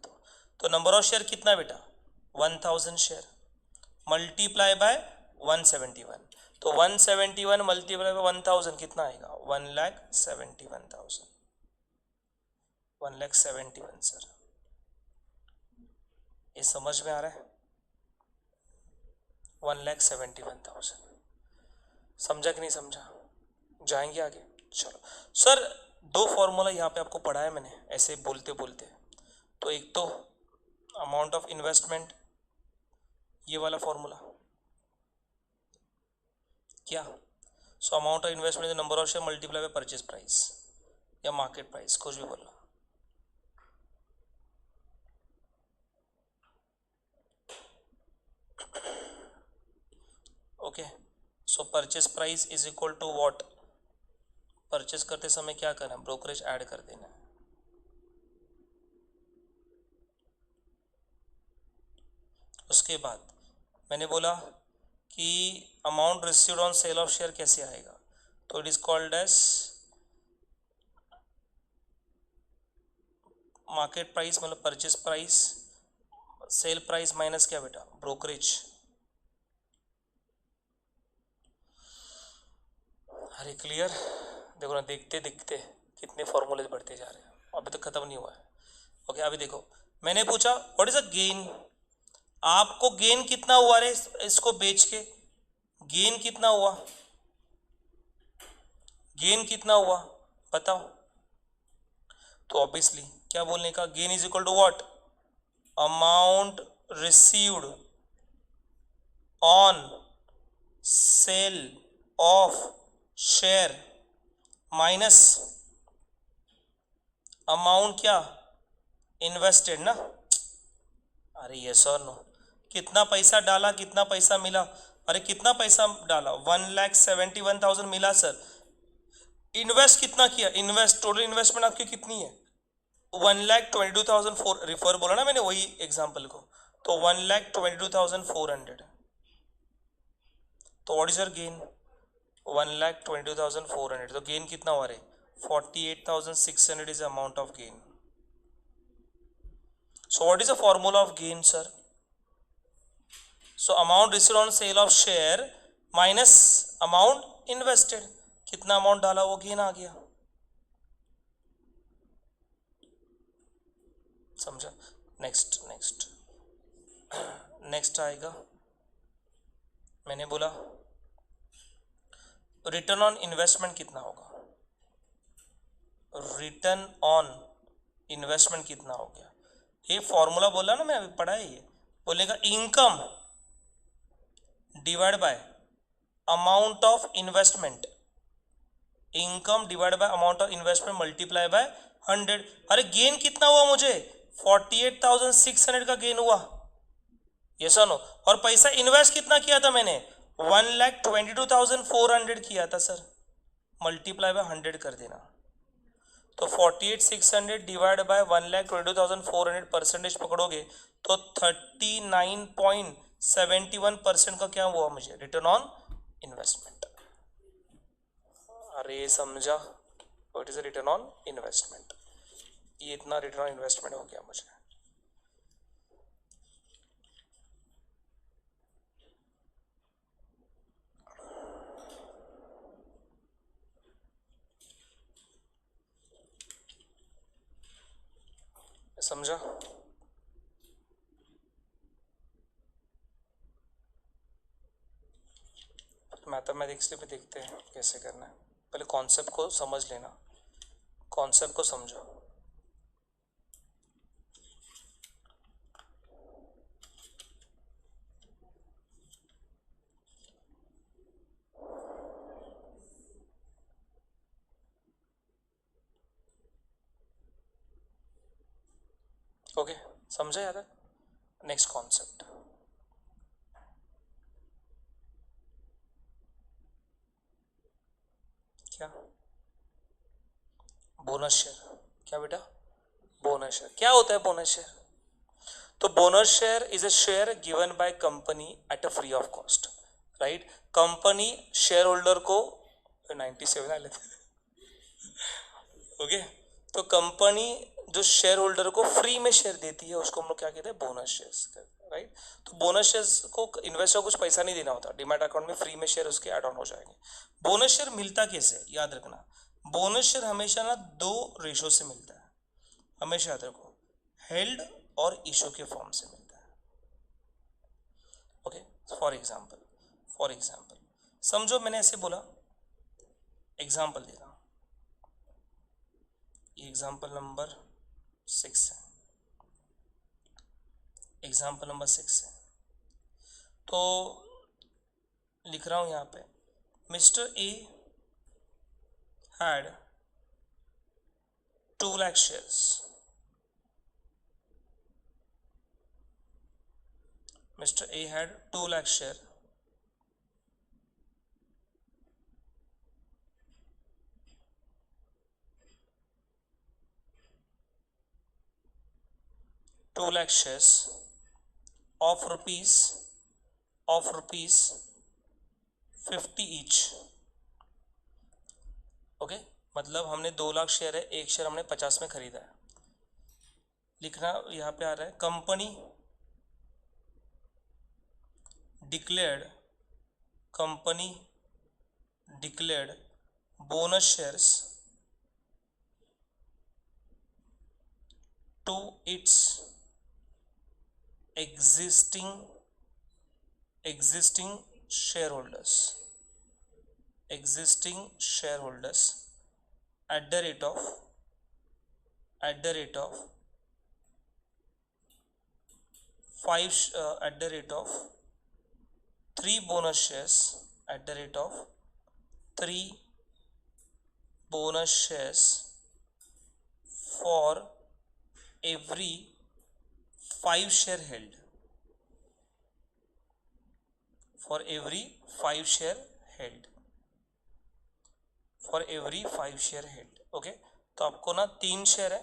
तो नंबर ऑफ शेयर कितना बेटा, 1000 शेयर मल्टीप्लाई बाय 171। तो 171 मल्टीप्लाई बाय 1000 कितना आएगा, 1,71,000, 1,71,000 सर। ये समझ में आ रहा है, 1,71,000। समझा कि नहीं समझा, जाएंगे आगे। चलो सर, दो फॉर्मूला यहाँ पे आपको पढ़ाया मैंने ऐसे बोलते बोलते। तो एक तो अमाउंट ऑफ इन्वेस्टमेंट, ये वाला फॉर्मूला क्या, so amount of investment number of share multiply by purchase price या मार्केट प्राइस, कुछ भी बोलना। Okay, so purchase price is equal to what, purchase करते समय क्या करना है, ब्रोकरेज ऐड कर देना है। उसके बाद मैंने बोला कि amount received on sale of share कैसे आएगा, तो it is called as market price मतलब purchase price, sale price minus क्या बेटा, ब्रोकरेज। अरे क्लियर, देखो ना, देखते देखते कितने फॉर्मूले बढ़ते जा रहे हैं, अभी तक खत्म नहीं हुआ है। ओके अभी देखो, मैंने पूछा व्हाट इज अ गेन, आपको गेन कितना हुआ रे इसको बेच के, गेन कितना हुआ, गेन कितना हुआ बताओ। तो ऑब्वियसली क्या बोलने का, gain is equal to what, amount received on sale of share minus amount क्या, इन्वेस्टेड ना। अरे यस और नो, कितना पैसा डाला कितना पैसा मिला, अरे कितना पैसा डाला, 1,71,000 मिला सर। इन्वेस्ट कितना किया, इन्वेस्ट टोटल इन्वेस्टमेंट आपकी कितनी है, 1,22,400, रिफर बोला ना मैंने वही एग्जाम्पल को, तो 1,22,400। तो व्हाट इज योर गेन, 1,22,400। तो गेन कितना हुआ रे, 48,600 is amount of gain. So what is the formula of gain, sir? So amount received on sale of share minus amount invested, कितना अमाउंट डाला वो गेन आ गया। समझा? नेक्स्ट नेक्स्ट नेक्स्ट आएगा, मैंने बोला रिटर्न ऑन इन्वेस्टमेंट कितना होगा, रिटर्न ऑन इन्वेस्टमेंट कितना हो गया। ये फॉर्मूला बोला ना, मैं अभी पढ़ा है, ये बोलेगा income divide by amount of investment, income divide by amount of investment multiply by 100। अरे गेन कितना हुआ मुझे, 48,600 का गेन हुआ, ये सुनो। और पैसा इन्वेस्ट कितना किया था मैंने, 1,22,400 किया था सर, मल्टीप्लाई बाय 100 कर देना। तो 48,600 डिवाइड बाय 1,22,400 परसेंटेज पकड़ोगे तो 39.71% का क्या हुआ मुझे, रिटर्न ऑन इन्वेस्टमेंट। अरे समझा, what is return on investment, ये इतना रिटर्न ऑन इन्वेस्टमेंट हो गया मुझे। समझा? मैथमेटिक्स भी देखते हैं कैसे करना है, पहले कॉन्सेप्ट को समझ लेना, कॉन्सेप्ट को समझो। ओके, समझा याद है? नेक्स्ट कॉन्सेप्ट, क्या, बोनस शेयर। क्या बेटा, बोनस शेयर क्या होता है? बोनस शेयर, तो bonus share is a share given by company at a free of cost, right. Company share holder को 97 आ लेते, ओके। तो कंपनी जो शेयर होल्डर को फ्री में शेयर देती है उसको हम लोग क्या कहते हैं, बोनस शेयर्स, राइट। तो बोनस शेयर्स को इन्वेस्टर को कुछ पैसा नहीं देना होता, डिमैट अकाउंट में फ्री में शेयर उसके ऐड ऑन हो जाएंगे। बोनस शेयर मिलता कैसे, याद रखना, बोनस शेयर हमेशा ना दो रेशो से मिलता है, हमेशा याद रखो, हेल्ड और इशू के फॉर्म से मिलता है। ओके, फॉर एग्जाम्पल समझो मैंने ऐसे बोला, एग्जाम्पल दे रहा हूँ, ये एग्जाम्पल नंबर 6 है, एग्जाम्पल नंबर 6 है। तो लिख रहा हूँ यहाँ पे, mister A had 2 lakh shares, Mr. A had 2 lakh share, shares of rupees 50 each, okay. मतलब हमने 2 लाख शेयर है, एक शेयर हमने 50 में खरीदा है। लिखना यहाँ पे आ रहा है, company declared bonus shares to its existing shareholders at the rate of 3 bonus shares, at the rate of 3 bonus shares for every 5 share held, for every 5 share held, okay. तो आपको ना 3 शेयर है,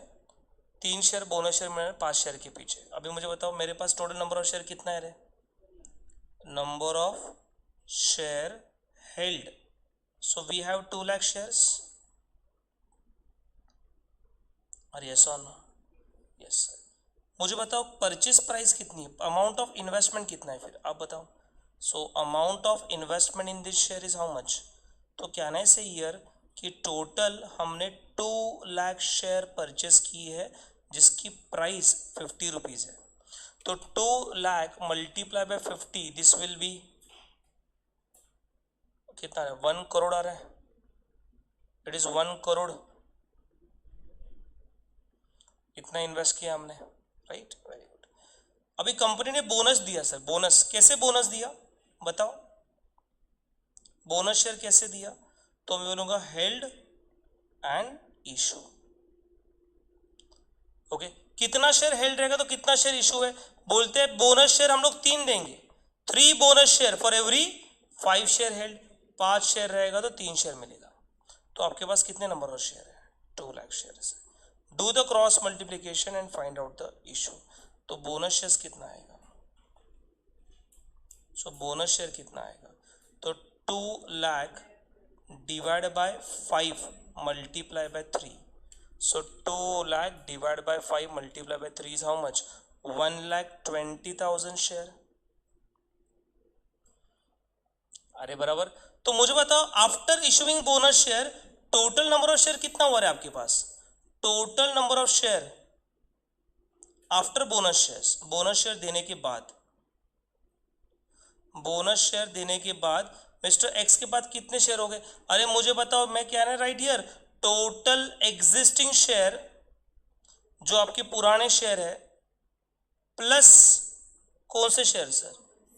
3 शेयर बोनस शेयर में 5 share के पीछे। अभी मुझे बताओ मेरे पास टोटल नंबर ऑफ शेयर कितना है रे, number of share held, so we have 2 lakh shares, और यस और नो, यस। मुझे बताओ परचेज प्राइस कितनी है, अमाउंट ऑफ इन्वेस्टमेंट कितना है, फिर आप बताओ। सो amount of investment in this share is how much? तो कहने से ईयर कि टोटल हमने 2 लाख शेयर परचेस की है जिसकी प्राइस 50 रुपीज़ है। तो 2 lakh multiply by 50, this will be कितना है? 1 करोड़ आ रहा है। इट इज 1 करोड़, इतना इन्वेस्ट किया हमने, राइट? Very good. अभी कंपनी ने बोनस दिया सर, बोनस कैसे बोनस दिया बताओ? बोनस शेयर कैसे दिया? तो मैं बोलूंगा हेल्ड एंड इशू। ओके, कितना शेयर हेल्ड रहेगा तो कितना शेयर इशू है? बोलते हैं बोनस शेयर हम लोग 3 देंगे, 3 bonus share for every 5 share held. 5 share रहेगा तो 3 शेयर मिलेगा। तो आपके पास कितने नंबर ऑफ शेयर है? 2 लाख शेयर है। Do the cross multiplication and find out the issue. तो बोनस शेयर कितना आएगा? सो बोनस शेयर कितना आएगा? तो 2 lakh divide by 5 multiply by 3। So 2 lakh divide by 5 multiply by 3 is how much? 1,20,000 share. अरे बराबर। तो मुझे बताओ after issuing bonus share total number of share कितना हुआ है आपके पास? Total number of share after bonus shares, bonus share देने के बाद, बोनस शेयर देने के बाद मिस्टर एक्स के बाद कितने शेयर हो गए? अरे मुझे बताओ, मैं क्या है right here, total existing share जो आपके पुराने शेयर है प्लस कौन से share sir?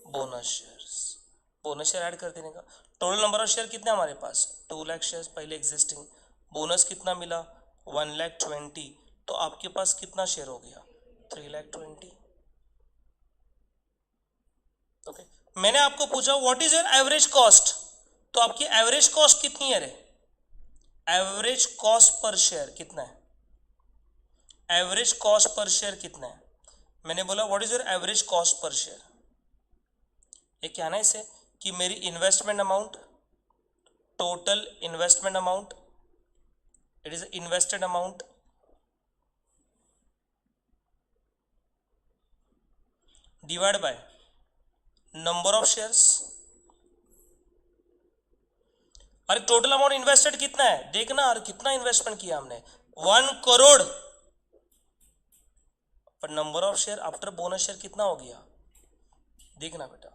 Bonus shares. Bonus share add कर देने का। टोटल नंबर ऑफ शेयर कितने हमारे पास? 2 लाख शेयर पहले एग्जिस्टिंग। बोनस कितना मिला? 1,20,000। तो आपके पास कितना शेयर हो गया? 3,20,000। ओके, मैंने आपको पूछा what is your average cost, तो आपकी एवरेज कॉस्ट कितनी है रे? एवरेज कॉस्ट पर शेयर कितना है? एवरेज कॉस्ट पर शेयर कितना है? मैंने बोला what is your average cost per share. ये क्या ना इसे कि मेरी investment amount, total investment amount, it is invested amount divide by number of shares. अरे टोटल अमाउंट इन्वेस्टेड कितना है देखना, और कितना इन्वेस्टमेंट किया हमने? 1 करोड़। पर number of share after bonus share कितना हो गया देखना बेटा।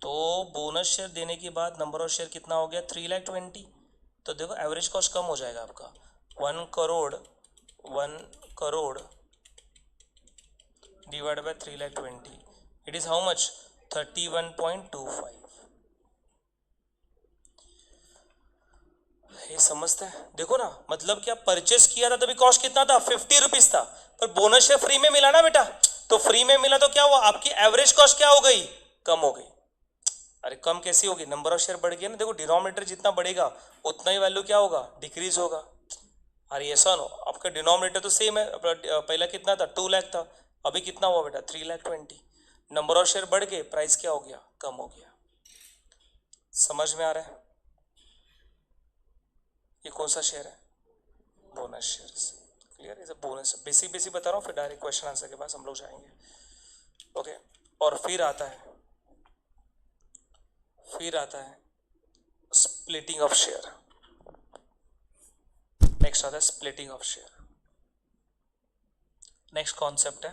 तो बोनस शेयर देने के बाद नंबर ऑफ शेयर कितना हो गया? 3,20,000। तो देखो एवरेज कॉस्ट कम हो जाएगा आपका। 1 crore, 1 crore divide by 3,20,000, it is how much? 31.25। ये समझते हैं? देखो ना, मतलब क्या परचेस किया था तभी कॉस्ट कितना था? 50 रुपीज था, पर बोनस शेयर फ्री में मिला ना बेटा। तो फ्री में मिला तो क्या हुआ? आपकी एवरेज कॉस्ट क्या हो गई? कम हो गई। अरे कम कैसी होगी? नंबर ऑफ शेयर बढ़ गया ना। देखो डिनोमिनेटर जितना बढ़ेगा उतना ही वैल्यू क्या होगा? डिक्रीज होगा। अरे ऐसा नो, आपका डिनोमिनेटर तो सेम है, पहला कितना था? 2 लाख था, अभी कितना हुआ बेटा? 3,20,000। नंबर ऑफ शेयर बढ़ गए, प्राइस क्या हो गया? कम हो गया। समझ में आ रहा है? ये कौन सा शेयर है? Bonus shares. Clear? Is bonus. Basic basic बता रहा हूँ, फिर डायरेक्ट क्वेश्चन आंसर के पास हम लोग जाएंगे। ओके, और फिर आता है स्प्लिटिंग ऑफ शेयर। नेक्स्ट आता है splitting of share. Next concept है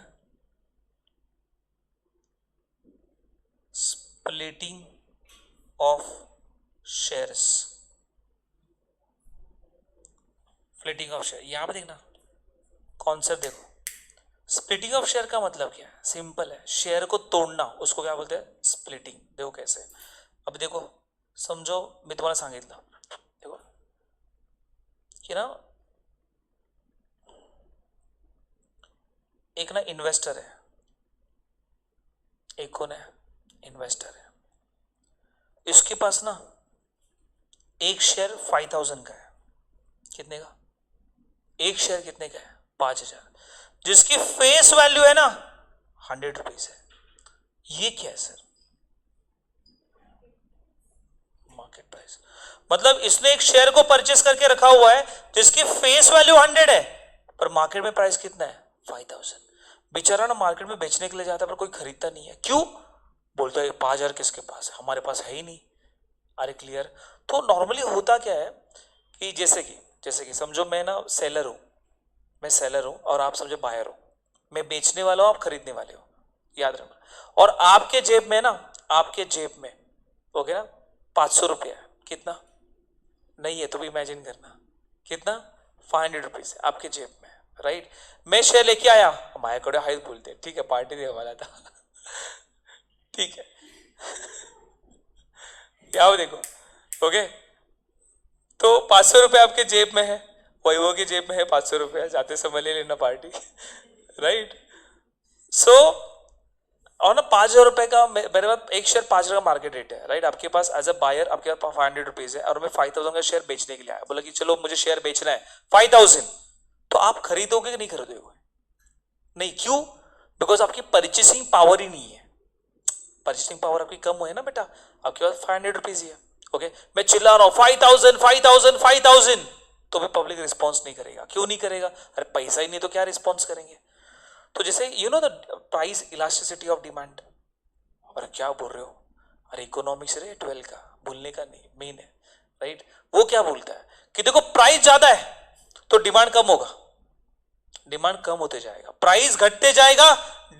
splitting of shares. Splitting of share, यहां पे देखना कॉन्सेप्ट देखो। स्प्लिटिंग ऑफ शेयर का मतलब क्या है? सिंपल है, शेयर को तोड़ना, उसको क्या बोलते हैं? स्प्लिटिंग। देखो कैसे। अब देखो समझो, मी तुम्हाला सांगितलं, देखो कि ना एक ना इन्वेस्टर है, एक कौन है? इन्वेस्टर है। इसके पास ना एक शेयर 5,000 का है। कितने का? एक शेयर कितने का है? 5,000, जिसकी फेस वैल्यू है ना 100 रुपीज है। ये क्या है सर? Market price. मतलब इसने एक शेयर को परचेस करके रखा हुआ है जिसकी फेस वैल्यू 100 है, पर मार्केट में प्राइस कितना है? 5,000। बेचारा ना मार्केट में बेचने के लिए जाता है पर कोई खरीदता नहीं है। क्यों? बोलता है 5,000 किसके पास है, हमारे पास है ही नहीं। अरे क्लियर। तो नॉर्मली होता क्या है कि जैसे कि समझो मैं ना सेलर हूँ, मैं सेलर हूँ और आप समझो बायर हो, मैं बेचने वाला हूँ, आप खरीदने वाले हो, याद रखना। और आपके जेब में ना, आपके जेब में हो गया 500 रुपया है, कितना नहीं है तो भी इमेजिन करना, कितना 500 रुपीज आपके जेब में, राइट। मैं शेयर लेके आया, हमारे कड़े हाइट बोलते हैं, ठीक है पार्टी देने वाला था ठीक है क्या देखो, ओके। तो 500 रुपये आपके जेब में है, वैभव की जेब में है 500 रुपया, जाते समय ले लेना पार्टी राइट। सो और ना 5,000 रुपए का मेरे पास एक शेयर 5,000 का मार्केट रेट है, राइट। आपके पास एज अ बायर आपके पास 500 रुपीज है और मैं 5,000 का शेयर बेचने के लिए आया, बोला कि चलो मुझे शेयर बेचना है 5,000, तो आप खरीदोगे कि नहीं खरीदोगे? नहीं, क्यों? बिकॉज आपकी परचेसिंग पावर ही नहीं है, परचेसिंग पावर आपकी कम हुई है ना बेटा, आपके पास 500 रुपीज ही है, ओके। मैं चिल्ला रहा हूं 5,000 5,000 5,000, तो भी पब्लिक रिस्पॉन्स नहीं करेगा। क्यों नहीं करेगा? अरे पैसा ही नहीं तो क्या रिस्पॉन्स करेंगे? तो जैसे you know the price elasticity of demand. अरे क्या बोल रहे हो? अरे इकोनॉमिक्स रे 12 का, भूलने का नहीं, मेन है, राइट। वो क्या बोलता है कि देखो प्राइस ज्यादा है तो डिमांड कम होगा, डिमांड कम होते जाएगा, प्राइस घटते जाएगा,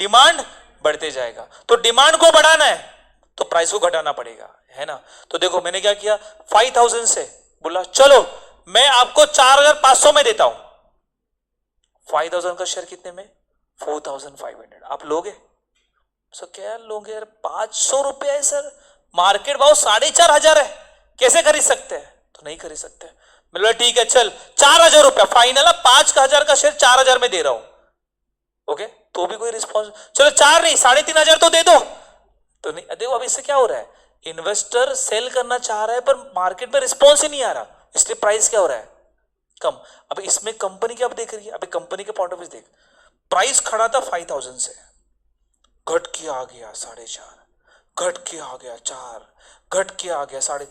डिमांड बढ़ते जाएगा। तो डिमांड को बढ़ाना है तो प्राइस को घटाना पड़ेगा, है ना। तो देखो मैंने क्या किया, 5,000 से बोला चलो मैं आपको 4,500 में देता हूं। 5,000 का शेयर कितने में? 4,500। आप लोगे? सो क्या लोगे यार, 500 रुपया है सर, मार्केट भाव 4,500 है, कैसे खरीद सकते हैं? तो नहीं खरीद सकते। मैं बोला ठीक है चल 4,000 रुपया फाइनल है, 5,000 का शेयर 4,000 में दे रहा हूं, ओके। तो भी कोई रिस्पॉन्स, चलो 4 नहीं 3,500 तो दे दो। तो नहीं, देखो अब इससे क्या हो रहा है, इन्वेस्टर सेल करना चाह रहा है पर मार्केट में रिस्पॉन्स ही नहीं आ रहा, इसलिए प्राइस क्या हो रहा है, कम। अब इसमें कंपनी क्या देख रही है, अभी कंपनी के पॉइंट ऑफ व्यू देख, प्राइस खड़ा था 5,000 से, घट के आ गया 4,500, घट के आ गया 4, घट के आ गया 3.5।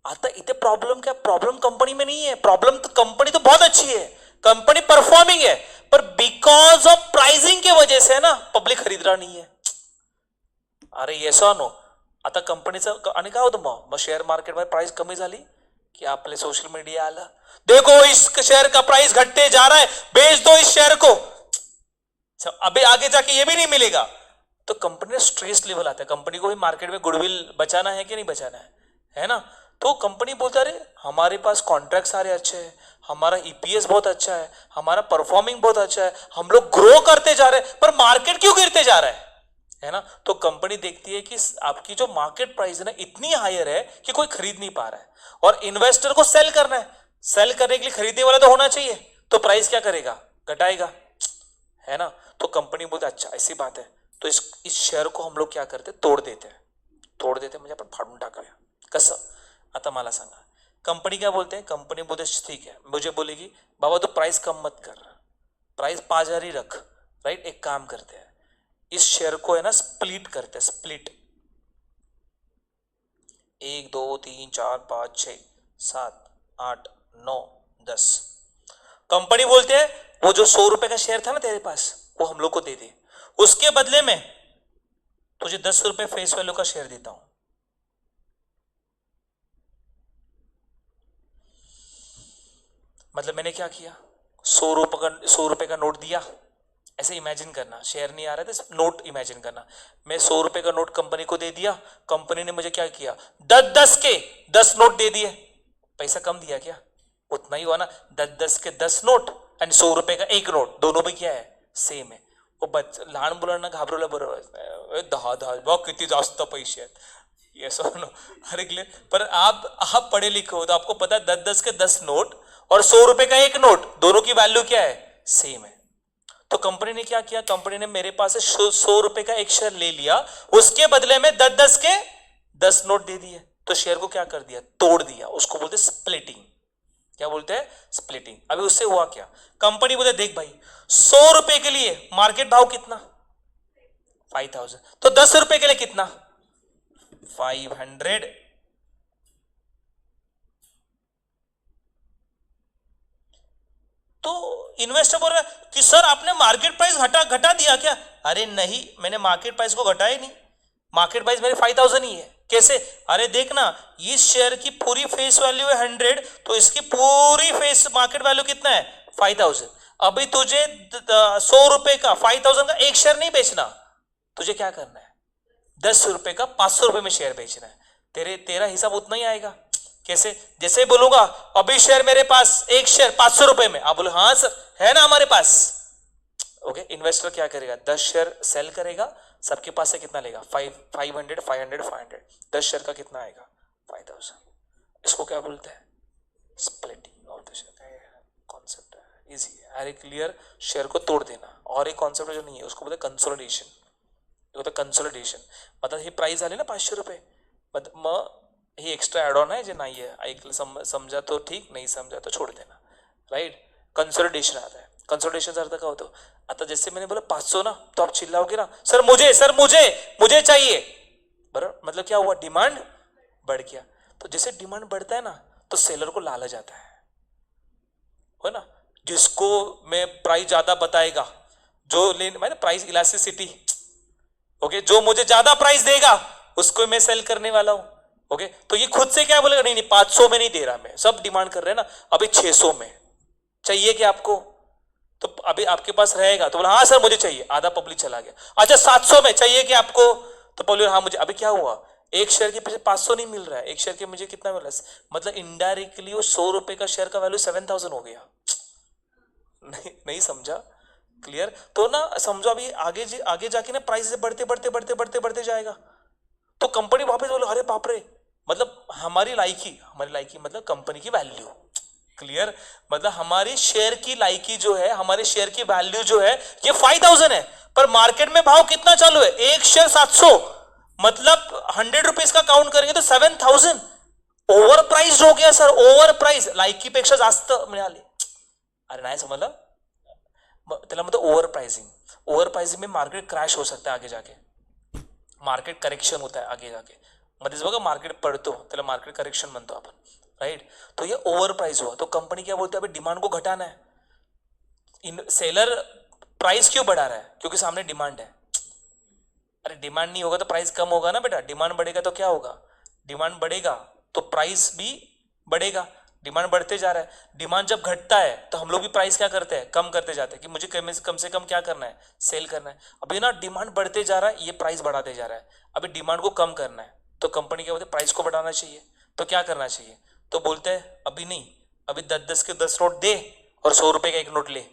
आता इतने प्रॉब्लम क्या, प्रॉब्लम कंपनी में नहीं है, प्रॉब्लम तो कंपनी तो बहुत अच्छी है, कंपनी परफॉर्मिंग है, पर बिकॉज ऑफ प्राइसिंग के वजह से ना पब्लिक खरीद रहा नहीं है। अरे येस ऑर नो? आता कंपनीचं आणि काय होतं मग शेअर मार्केटमध्ये प्राइस कमी झाली की आपले सोशल मीडिया आला, देखो इस शेयर का प्राइस घटते जा रहा है, बेच दो इस शेयर को, अभी आगे जाके ये भी नहीं मिलेगा। तो कंपनी में स्ट्रेस लेवल आता है, कंपनी को भी मार्केट में गुडविल बचाना है कि नहीं बचाना है ना। तो कंपनी बोलता है हमारे पास कॉन्ट्रैक्ट सारे अच्छे हैं, हमारा ईपीएस बहुत अच्छा है, हमारा परफॉर्मिंग बहुत अच्छा है, हम लोग ग्रो करते जा रहे हैं, पर मार्केट क्यों गिरते जा रहा है ना। तो कंपनी देखती है कि आपकी जो मार्केट प्राइस है ना इतनी हायर है कि कोई खरीद नहीं पा रहा है, और इन्वेस्टर को सेल करना है, सेल करने के लिए खरीदने वाला तो होना चाहिए, तो प्राइस क्या करेगा, घटाएगा, है ना। तो कंपनी बोलते अच्छा ऐसी बात है, तो इस शेयर को हम लोग क्या करते, तोड़ देते म्हणजे आपण फाडून टाकूया। कसं? आता मला सांगा, कंपनी क्या बोलते हैं, कंपनी बोलते ठीक है, मुझे बोलेगी बाबा तो प्राइस कम मत कर, प्राइस 5,000 ही रख, राइट। एक काम करते हैं, इस शेयर को है ना स्प्लिट करते हैं, स्प्लिट 1 2 3 4 5 6 7 8 9 10। कंपनी बोलते हैं वो जो 100 रुपए का शेयर था ना तेरे पास, वो हम लोग को दे दे, उसके बदले में तुझे 10 रुपए फेस वैल्यू का शेयर देता हूं। मतलब मैंने क्या किया, 100 रुपए का नोट दिया, ऐसे इमेजिन करना, शेयर नहीं आ रहा था, नोट इमेजिन करना, मैं 100 रुपए का नोट कंपनी को दे दिया, कंपनी ने मुझे क्या किया, 10 के 10 नोट दे दिए। पैसा कम दिया क्या? उतना ही हुआ ना, 10 के 10 नोट आणि 100 रुपये का एक नोट, दोनों भी क्या है, सेम है। वो लहान मुलांना घाबरवलं बरोबर, 10 बघ किती जास्त पैसे आहेत, यस और नो, अरे क्लियर। पर आप पढ़े लिखे हो तो आपको पता है 10 के 10 नोट और 100 रुपए का एक नोट, दोनों की वैल्यू क्या है, सेम है। तो कंपनी ने क्या किया, कंपनी ने मेरे पास से 100 रुपए का एक शेयर ले लिया, उसके बदले में 10 के 10 नोट दे दिए, तो शेयर को क्या कर दिया, तोड़ दिया, उसको बोलते स्प्लिटिंग। क्या बोलते हैं, स्प्लिटिंग। अभी उससे हुआ क्या, कंपनी बोलते देख भाई 100 रुपए के लिए मार्केट भाव कितना, 5,000, तो 10 रुपए के लिए कितना, 500। तो इन्वेस्टर बोल रहा है कि सर आपने मार्केट प्राइस घटा दिया क्या? अरे नहीं, मैंने मार्केट प्राइस को घटाया नहीं, मार्केट प्राइस मेरे 5000 ही है। कैसे? अरे देखना, इस शेयर की पूरी फेस वैल्यू है 100, तो इसकी पूरी फेस मार्केट वैल्यू कितना है 5000। अभी तुझे 100 रुपए का 5000 का एक शेयर नहीं बेचना, तुझे क्या करना है 10 रुपए का 500 रुपए में शेयर बेचना है। तेरा हिसाब उतना ही आएगा। कैसे? जैसे ही बोलूंगा अभी शेयर मेरे पास एक शेयर 500 रुपए में, आप बोलो हाँ सर है ना हमारे पास। ओके, इन्वेस्टर क्या करेगा 10 शेयर सेल करेगा, सबके पास से कितना लेगा 500 500 10 शेयर का कितना आएगा 5000। इसको क्या बोलते हैं splitting of the share. Concept है, इजी है, हर एक क्लियर शेयर को तोड़ देना। और एक कॉन्सेप्ट जो नहीं है उसको बोलते कंसोलिडेशन। होता कंसोलिडेशन मतलब ही प्राइस आले ना 500 रुपये, मतलब मग ही एक्स्ट्रा ॲड ऑन आहे जे नाही आहे, ऐकलं समजा तो ठीक, नाही समजा तो छोड़ देना, राइट। कंसोलिडेशन आता है। कंसोलिडेशन का अर्थ क्या होता है? आता जैसे मैंने बोला 500 ना, तो आप चिल्लाओगे ना सर मुझे चाहिए, बराबर। मतलब क्या हुआ, डिमांड बढ़ गया। तो जैसे डिमांड बढ़ता है ना तो सेलर को लालच आता है ना। जिसको मैं प्राइस ज्यादा बताएगा, जो लेने मैंने प्राइस इलास्टिसिटी, ओके, जो मुझे ज्यादा प्राइस देगा उसको मैं सेल करने वाला हूं। ओके, तो ये खुद से क्या बोलेगा, नहीं 500 में नहीं दे रहा मैं, सब डिमांड कर रहे हैं ना, अभी 600 में चाहिए क्या आपको, तो अभी आपके पास रहेगा तो बोला हाँ सर मुझे चाहिए, आधा पब्लिक चला गया। अच्छा 700 में चाहिए क्या आपको, तो बोले हाँ मुझे। अभी क्या हुआ, एक शेयर के पीछे 500 नहीं मिल रहा है, एक शेयर के मुझे कितना मिल रहा है, मतलब इनडायरेक्टली वो 100 रुपए का शेयर का वैल्यू 7000 हो गया। नहीं समझा, क्लियर। तो ना समझो अभी आगे जाके ना प्राइस बढ़ते जाएगा, तो कंपनी वापस बोले अरे बाप रे, मतलब हमारी लाइकी मतलब कंपनी की वैल्यू, क्लियर। मतलब हमारी शेयर की लाइकी जो है, हमारे शेयर की वैल्यू जो है ये 5000 है, पर मार्केट में भाव कितना चालू है, एक शेयर 700, मतलब 100 रुपीज का काउंट करेंगे तो 7000 ओव्हर प्राइस हो गया सर, ओव्हर प्राइस लाइकी पेक्षा जास्त मिळाली। अरे नाही समजलं, त्याला म्हणतो ओव्हर प्राइसिंग। ओव्हर प्राइसिंग में मार्केट क्रैश हो सकता है आगे जाके, मार्केट करेक्शन होता है आगे जाके, मध्येच बघा मार्केट पडतो त्याला मार्केट करेक्शन म्हणतो आपण, राइट। तो ये ओव्हर प्राइस हुआ, तो कंपनी क्या बोलते हैं अभी डिमांड को घटाना है। सेलर प्राइस क्यों बढ़ा रहा है, क्योंकि सामने डिमांड है। अरे डिमांड नहीं होगा तो प्राइस कम होगा ना बेटा, डिमांड बढ़ेगा तो क्या होगा, डिमांड बढ़ेगा तो प्राइस भी बढ़ेगा। डिमांड बढ़ते जा रहा है, डिमांड जब घटता है तो हम लोग भी प्राइस क्या करते हैं, कम करते जाते हैं कि मुझे कम से कम क्या करना है, सेल करना है। अभी ना डिमांड बढ़ते जा रहा है, ये प्राइस बढ़ाते जा रहा है, अभी डिमांड को कम करना है, तो कंपनी क्या बोलते हैं प्राइस को बढ़ाना चाहिए। तो क्या करना चाहिए, तो बोलते हैं अभी नहीं, अभी 10-10 के 10 नोट दे और 100 रुपए का एक नोट ले।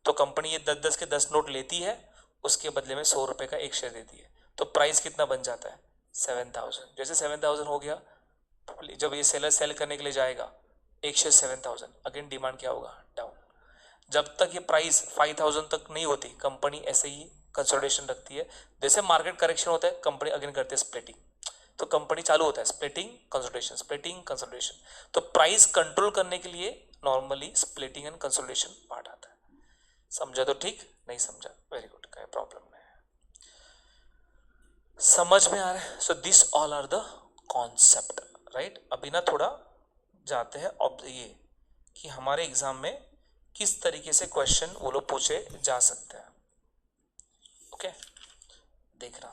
तो कंपनी ये 10-10 के 10 नोट लेती है, उसके बदले में 100 रुपए का एक शेयर देती है, तो प्राइस कितना बन जाता है 7000। जैसे 7000 हो गया, जब ये सेलर सेल करने के लिए जाएगा एक शेयर 7000, अगेन डिमांड क्या होगा डाउन। जब तक ये प्राइस 5000 तक नहीं होती कंपनी ऐसे ही कंसोलिडेशन रखती है। जैसे मार्केट करेक्शन होता है कंपनी अगेन करती है स्प्लिटिंग, तो कंपनी चालू होता है स्प्लिटिंग कंसोलिडेशन, स्प्लिटिंग कंसोलिडेशन। तो प्राइस कंट्रोल करने के लिए normally splitting and consolidation part आता है। समझा तो ठीक, नहीं समझा वेरी गुड, कोई प्रॉब्लम नहीं है, समझ में आ रहा है। So this all are the concept, right. अभी ना थोड़ा जाते हैं अब ये कि हमारे एग्जाम में किस तरीके से क्वेश्चन वो लोग पूछे जा सकते हैं। ओके, देख रहा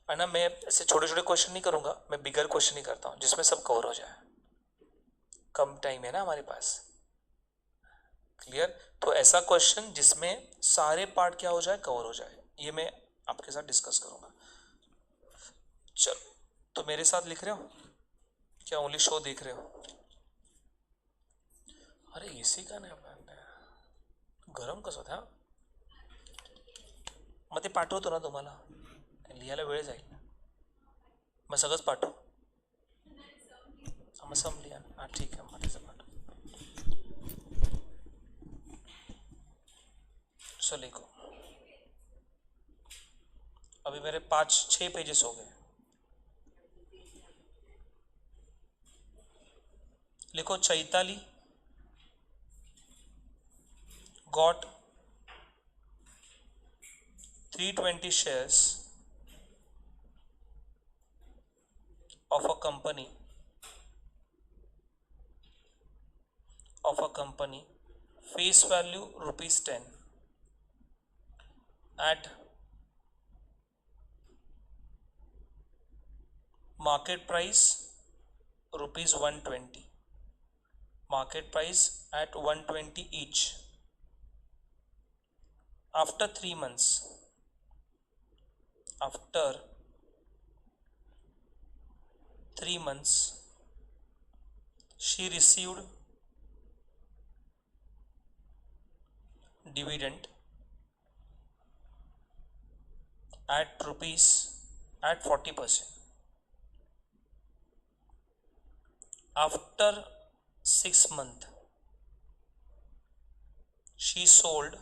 है ना, मैं ऐसे छोटे छोटे क्वेश्चन नहीं करूंगा, मैं बिगर क्वेश्चन ही करता हूँ जिसमें सब कवर हो जाए। कम टाइम है ना हमारे पास, क्लियर। तो ऐसा क्वेश्चन जिसमें सारे पार्ट क्या हो जाए, कवर हो जाए, ये मैं आपके साथ डिस्कस करूंगा। चलो, तो मेरे साथ लिख रहे हो क्या, ओनली शो देख रहे हो? अरे एसी का नाही, गरम कसं होतं, मग ते पाठवतो ना तुम्हाला, लिहायला वेळ जाईल, मग सगळंच पाठव, मग सम लिहा, हां ठीक आहे, मग त्याचं पाठव। चलो लिखो, अभी मेरे 5-6 पेजेस हो गए। लिखो Chaitali got 320 shares of a company face value ₹10 at market price rupees 120, market price at 120 each. After 3 months, after 3 months, she received dividend at 40%. After 6 months, she sold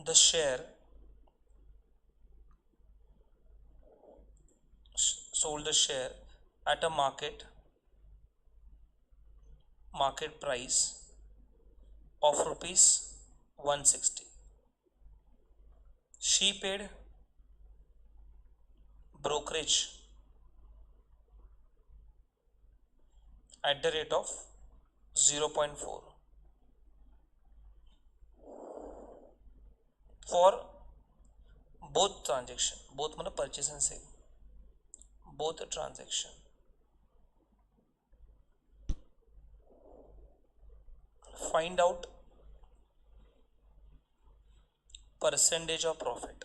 the share at a market price of rupees 160. She paid brokerage at the rate of 0.4 for both transaction, both मतलब purchase and sale, both transaction. Find out percentage of profit.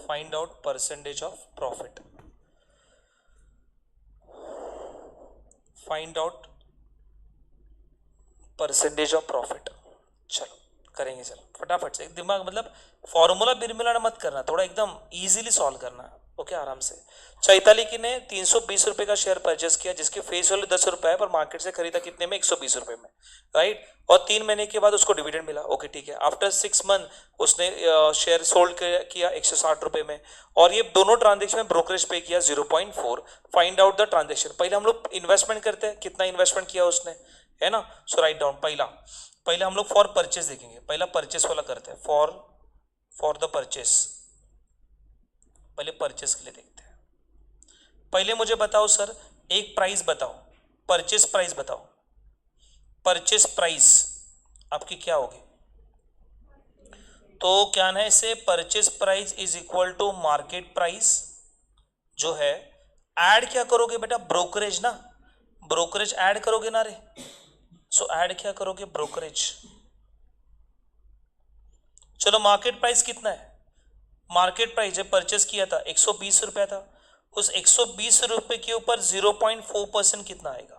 Find out percentage of profit. Find out percentage of profit. चलो करेंगे, चलो फटाफट से, दिमाग मतलब formula बिरमिलाना मत करना, थोड़ा एकदम इजीली सॉल्व करना, ओके आराम से। चैताली की ने 320 रुपए का शेयर परचेस किया, जिसकी फेस वैल्यू 10 रुपए है, पर मार्केट से खरीदा कितने में, 120 रुपए में, राइट। और 3 महीने के बाद उसको डिविडेंड मिला, ओके ठीक है। आफ्टर 6 मंथ उसने शेयर सोल्ड किया 160 रुपए में, और ये दोनों ट्रांजेक्शन में ब्रोकरेज पे किया 0.4। Find out the transaction. पहले हम लोग इन्वेस्टमेंट करते हैं, कितना इन्वेस्टमेंट किया उसने, है ना। सो राइट डाउन। पहले हम लोग फॉर परचेस देखेंगे, पहला परचेस वाला करते हैं, फॉर द परचेस। पहले परचेस के लिए देखते हैं। पहले मुझे बताओ सर, एक प्राइस बताओ, परचेस प्राइस बताओ। परचेस प्राइस आपकी क्या होगी, तो क्या ना इसे purchase price is equal to market price, जो है ऐड क्या करोगे बेटा, ब्रोकरेज ना, ब्रोकरेज ऐड करोगे ना रे। सो ऐड क्या करोगे, ब्रोकरेज। चलो मार्केट प्राइस कितना है, मार्केट प्राइस जब परचेस किया था 120 रुपया था, उस 120 रुपए के ऊपर 0.4% कितना आएगा,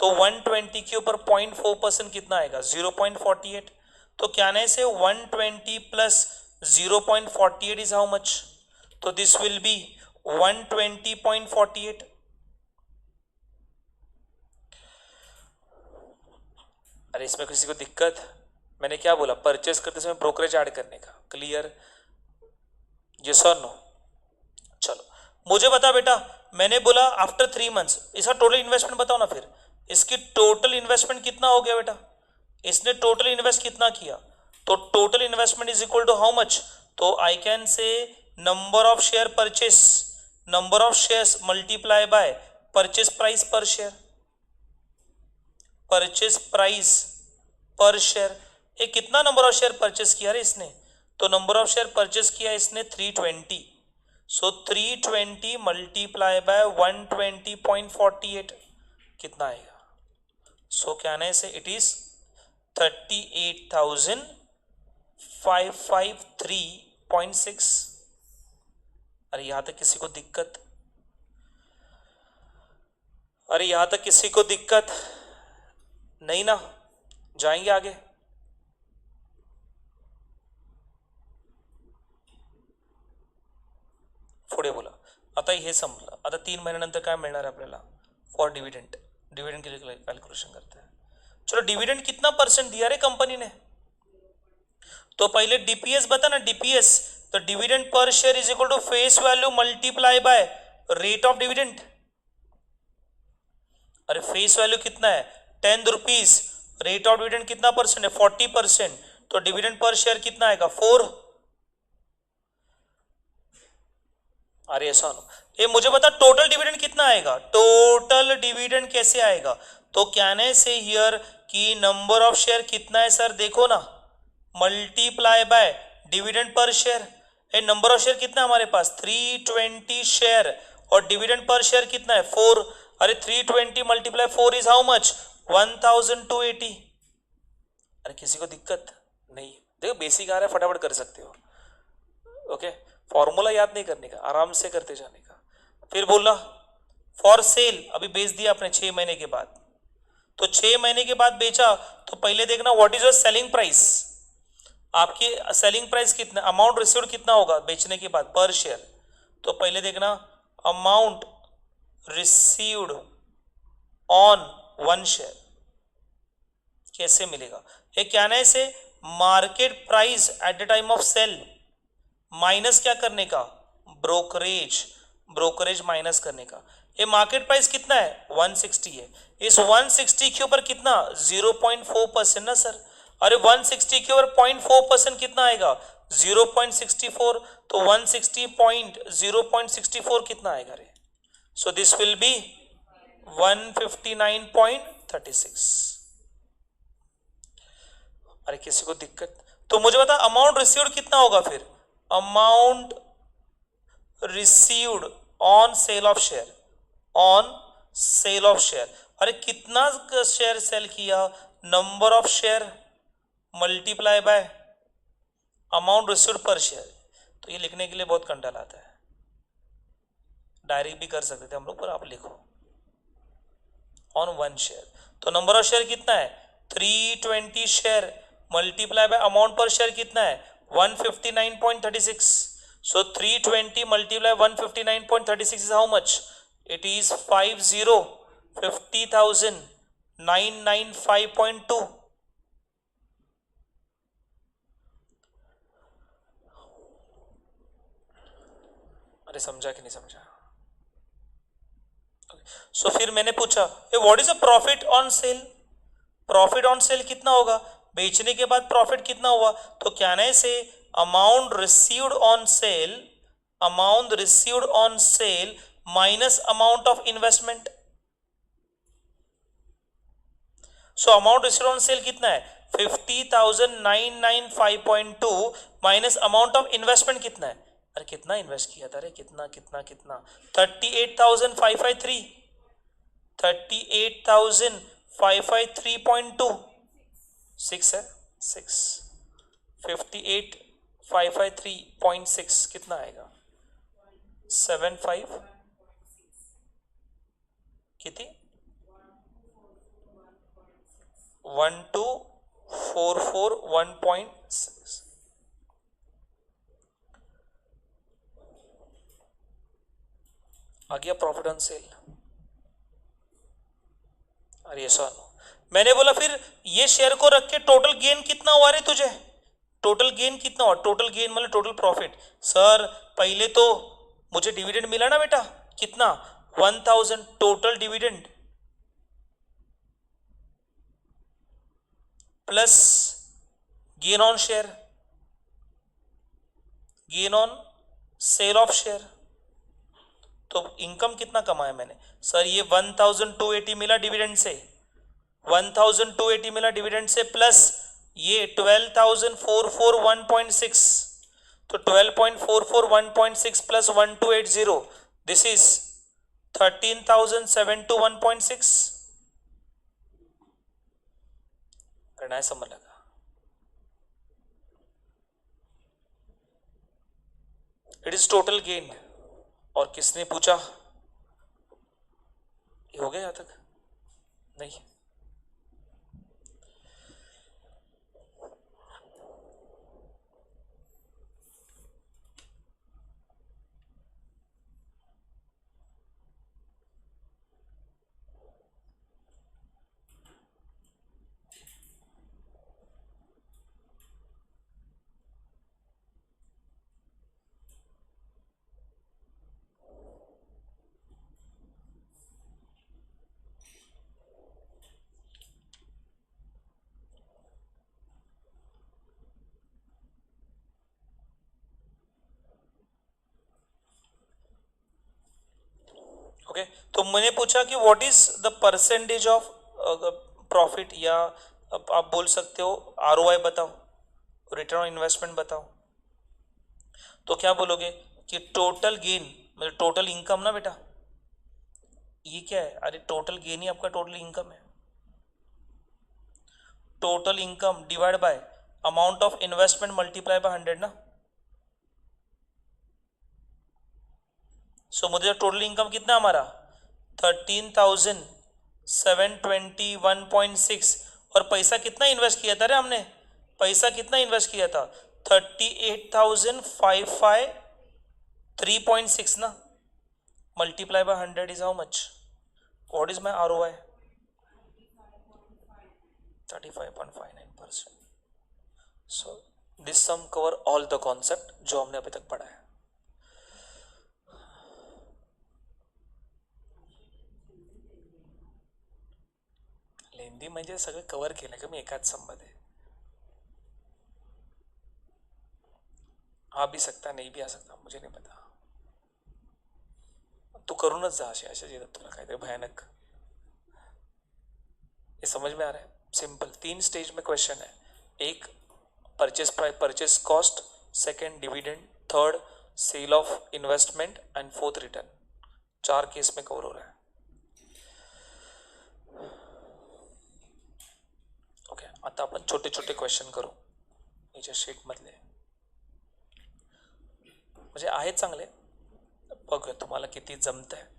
तो 120 के ऊपर 0.4% कितना आएगा, 0.48। तो क्या नहीं से 120 प्लस 0.48 इज हाउ मच, तो दिस विल बी 120.48। अरे इसमें किसी को दिक्कत, मैंने क्या बोला, परचेस करते समय ब्रोकरेज ऐड करने का, क्लियर, यस और नो। चलो मुझे बता बेटा, मैंने बोला आफ्टर 3 मंथ्स, इसका टोटल इन्वेस्टमेंट बताओ ना फिर, इसकी टोटल इन्वेस्टमेंट कितना हो गया बेटा, इसने टोटल इन्वेस्ट कितना किया, तो total investment is equal to how much, तो I can say number of share purchase, number of shares multiply by purchase price per share, purchase price per share. ये कितना नंबर ऑफ शेयर परचेस किया रे इसने, तो number of share purchase किया इसने 320, सो 320 multiply by 120.48 कितना आएगा, सो क्या है से इट इज 38,553.6। अरे यहां तक किसी को दिक्कत, अरे यहां तक किसी को दिक्कत नहीं ना, जाएंगे आगे। पुढे बोला, आता हे संपलं, आता 3 महिन्यानंतर काय मिळणार आपल्याला, फॉर डिविडेंड, डिविडेंड के लिए कैलकुलेशन करते हैं। चलो डिविडेंड कितना परसेंट दिया रे कंपनी ने, तो पहले डीपीएस बता ना, डीपीएस, तो dividend per share is equal to face value multiply by rate of dividend. अरे फेस वैल्यू कितना है 10 रुपीज, रेट ऑफ डिविडेंड कितना परसेंट है 40%, तो डिविडेंड पर शेयर कितना आएगा 4। अरे ऐसा नो, ये मुझे बता टोटल डिविडेंड कितना आएगा, टोटल डिविडेंड कैसे आएगा, तो कहने से हियर कि नंबर ऑफ शेयर कितना है सर, देखो ना, multiply by dividend per share, A number of share कितना है हमारे पास 320 शेयर, और डिविडेंड पर शेयर कितना है 4, अरे 320 मल्टीप्लाई 4 इज हाउ मच 1280। अरे किसी को दिक्कत नहीं? देखो बेसिक आ रहा है, फटाफट कर सकते हो। ओके, फॉर्मूला याद नहीं करने का, आराम से करते जाने का। फिर बोला फॉर सेल, अभी बेच दिया आपने 6 महीने के बाद, तो 6 महीने के बाद बेचा तो पहले देखना what is your selling price, आपकी सेलिंग प्राइस कितना, अमाउंट रिसीव्ड कितना होगा बेचने के बाद पर शेयर। तो पहले देखना अमाउंट रिसीव्ड ऑन 1 शेयर कैसे मिलेगा, ये क्या है से market price at the time of sale minus क्या करने का ब्रोकरेज, ब्रोकरेज माइनस करने का। ये मार्केट प्राइस कितना है 160 है, इस 160 के ऊपर कितना 0.4% ना सर, अरे 160 के ऊपर 0.4% कितना आएगा 0.64, तो 160.0.64 कितना आएगा रे, सो दिस विल बी 159.36। अरे किसी को दिक्कत? तो मुझे बता अमाउंट रिसीव्ड कितना होगा फिर, amount received on sale of share, on sale of share, अरे कितना शेयर सेल किया, number of share multiply bye amount received पर शेयर। तो ये लिखने के लिए बहुत कंटाल आता है, डायरेक्ट भी कर सकते थे हम लोग, पर आप लिखो ऑन 1 शेयर। तो नंबर ऑफ शेयर कितना है 320 शेयर मल्टीप्लाई बाय अमाउंट पर शेयर कितना है 159.36, so 320 multiply 159.36 is how much, it is 50,995.2। अरे समझा कि नहीं समझा? सो फिर मैंने पूछा what is a profit on sale, profit on sale कितना होगा, बेचने के बाद प्रॉफिट कितना हुआ, तो क्या है से amount received on cell, amount received on cell minus amount of investment. So amount received on cell कितना है 50,995.2 माइनस अमाउंट ऑफ इन्वेस्टमेंट कितना है, अरे कितना इन्वेस्ट किया था, अरे कितना कितना कितना 38,553, 38,553.2, 6 है 6, 58,553.6 कितना आएगा 75 कितनी 1244.1.6। आ गया प्रॉफिट ऑन सेल। अरे सर मैंने बोला फिर ये शेयर को रख के टोटल गेन कितना हुआ रे तुझे, टोटल गेन कितना हुआ, टोटल गेन मतलब टोटल प्रॉफिट। सर पहले तो मुझे डिविडेंड मिला ना बेटा कितना 1000, total dividend plus gain on share, gain on sale of share. तो इनकम कितना कमाया मैंने, सर ये 1280 मिला डिविडेंड से, 1280 मिला डिविडेंड से, प्लस ये 12,441.6, तो 12,441.6 प्लस 1280, दिस इज 13,721.6। करना है समझ लगा? It is total gain. और किसने पूछा ये हो गया यहां तक? नहीं, ओके तो मैंने पूछा कि what is the percentage of profit, या आप बोल सकते हो आरओआई बताओ, रिटर्न ऑन इन्वेस्टमेंट बताओ। तो क्या बोलोगे कि टोटल गेन मतलब टोटल इनकम ना बेटा, ये क्या है, अरे टोटल गेन ही आपका टोटल इनकम है। Total income divide by amount of investment multiply by 100 ना। सो मुझे टोटल इनकम कितना हमारा 13,721.6, और पैसा कितना इन्वेस्ट किया था रे हमने, पैसा कितना इन्वेस्ट किया था 38,553.6 ना, multiply by 100 is how much, what is my ROI 35.59%। So this sum cover all the concept जो हमने अभी तक पढ़ा है। लेंदी म्हणजे सगळे कवर केलं का मी एकाच सममध्ये, आ भी सकता नहीं भी आ सकता मुझे नहीं पता, तू करूनच जा असे असे येतात तुला काहीतरी भयानक। ये समझ में आ रहा है, सिंपल 3 स्टेज में क्वेश्चन है, एक purchase price purchase cost, second dividend, third sale of investment and fourth return, 4 case में कवर हो रहा है। ओके आता आपण छोटे छोटे क्वेश्चन करू याच्या शीट मधले, म्हणजे आहेत चांगले, बघूया तुम्हाला किती जमत आहे।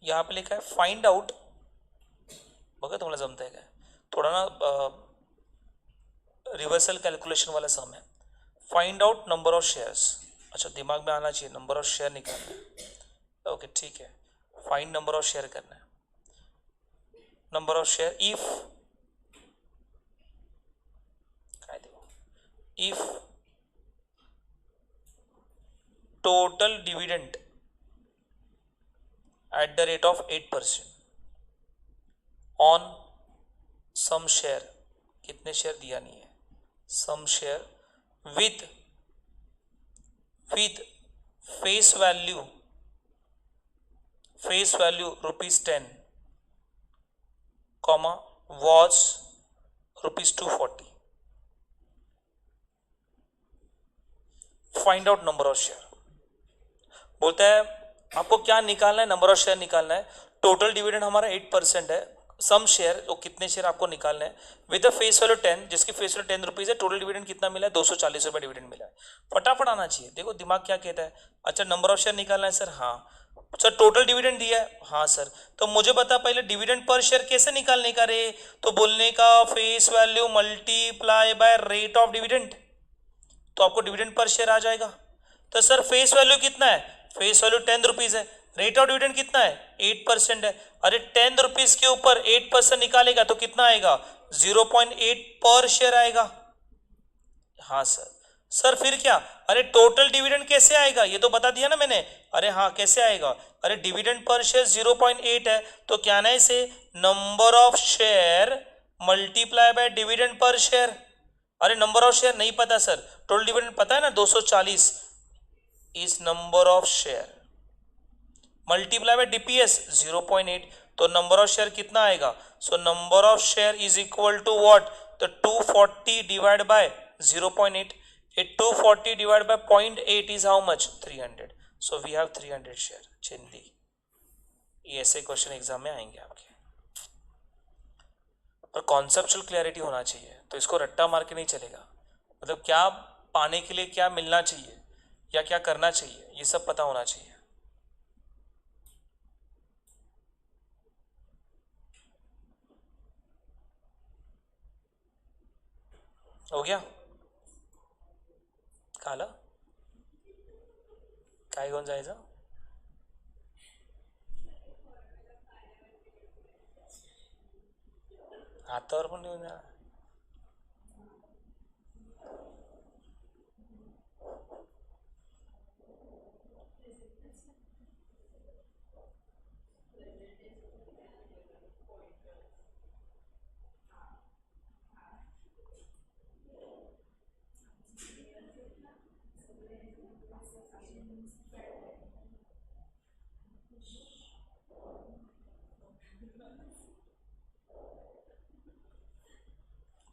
यहाँ पे लिखा है फाइंड आउट, बघा तुम्हाला जमत आहे काय, थोड़ा ना रिवर्सल कैलकुलेशन वाला सम है। Find out number of shares, अच्छा दिमाग में आना चाहिए नंबर ऑफ शेयर निकालना है, ओके ठीक है, फाइंड नंबर ऑफ शेयर करना है। Number of share if total dividend at the rate of 8% on some share, कितने शेयर दिया नहीं है, some share with face value ₹10, comma was ₹240, find out number of share. बोलता है आपको क्या निकालना है, नंबर ऑफ शेयर निकालना है, टोटल डिविडेंड हमारा 8% है, सम शेयर तो कितने शेयर आपको निकालने हैं विद फेस वैल्यू 10, जिसकी फेस वैल्यू 10 रुपीज है, टोटल डिविडेंड कितना मिला है 240 रुपये डिविडेंड मिला है। फटाफट आना चाहिए, देखो दिमाग क्या कहता है, अच्छा नंबर ऑफ शेयर निकालना है सर, हाँ सर टोटल डिविडेंड दिया है, हाँ सर तो मुझे बता पहले डिविडेंड पर शेयर कैसे निकालने का रे, तो बोलने का face value multiply by rate of dividend, तो आपको डिविडेंड पर शेयर आ जाएगा। तो सर फेस वैल्यू कितना है, फेस वैल्यू 10 रुपीज है, रेट ऑफ डिविडेंड कितना है 8% है, अरे 10 रुपीज के ऊपर 8% निकालेगा तो कितना आएगा 0.8 पर शेयर आएगा। हाँ सर, सर फिर क्या, अरे टोटल डिविडेंड कैसे आएगा, ये तो बता दिया ना मैंने, अरे हाँ कैसे आएगा, अरे डिविडेंड पर शेयर 0.8 है, तो क्या ना इसे number of share multiply by dividend per share, अरे नंबर ऑफ शेयर नहीं पता सर, टोटल डिविडेंड पता है ना 240 is number of share multiply by DPS 0.8, तो नंबर ऑफ शेयर कितना आएगा, so number of share is equal to what, तो 240 divide by 0.8, 240 divide by 0.8 is how much 300, so we have 300 share. चिंदी, ये ऐसे क्वेश्चन एग्जाम में आएंगे आपके, और कॉन्सेप्चुअल क्लैरिटी होना चाहिए, तो इसको रट्टा मार के नहीं चलेगा, मतलब क्या पाने के लिए क्या मिलना चाहिए या क्या करना चाहिए ये सब पता होना चाहिए। हो गया, काला काय घेऊन जायचं, हातावर पण घेऊन जा,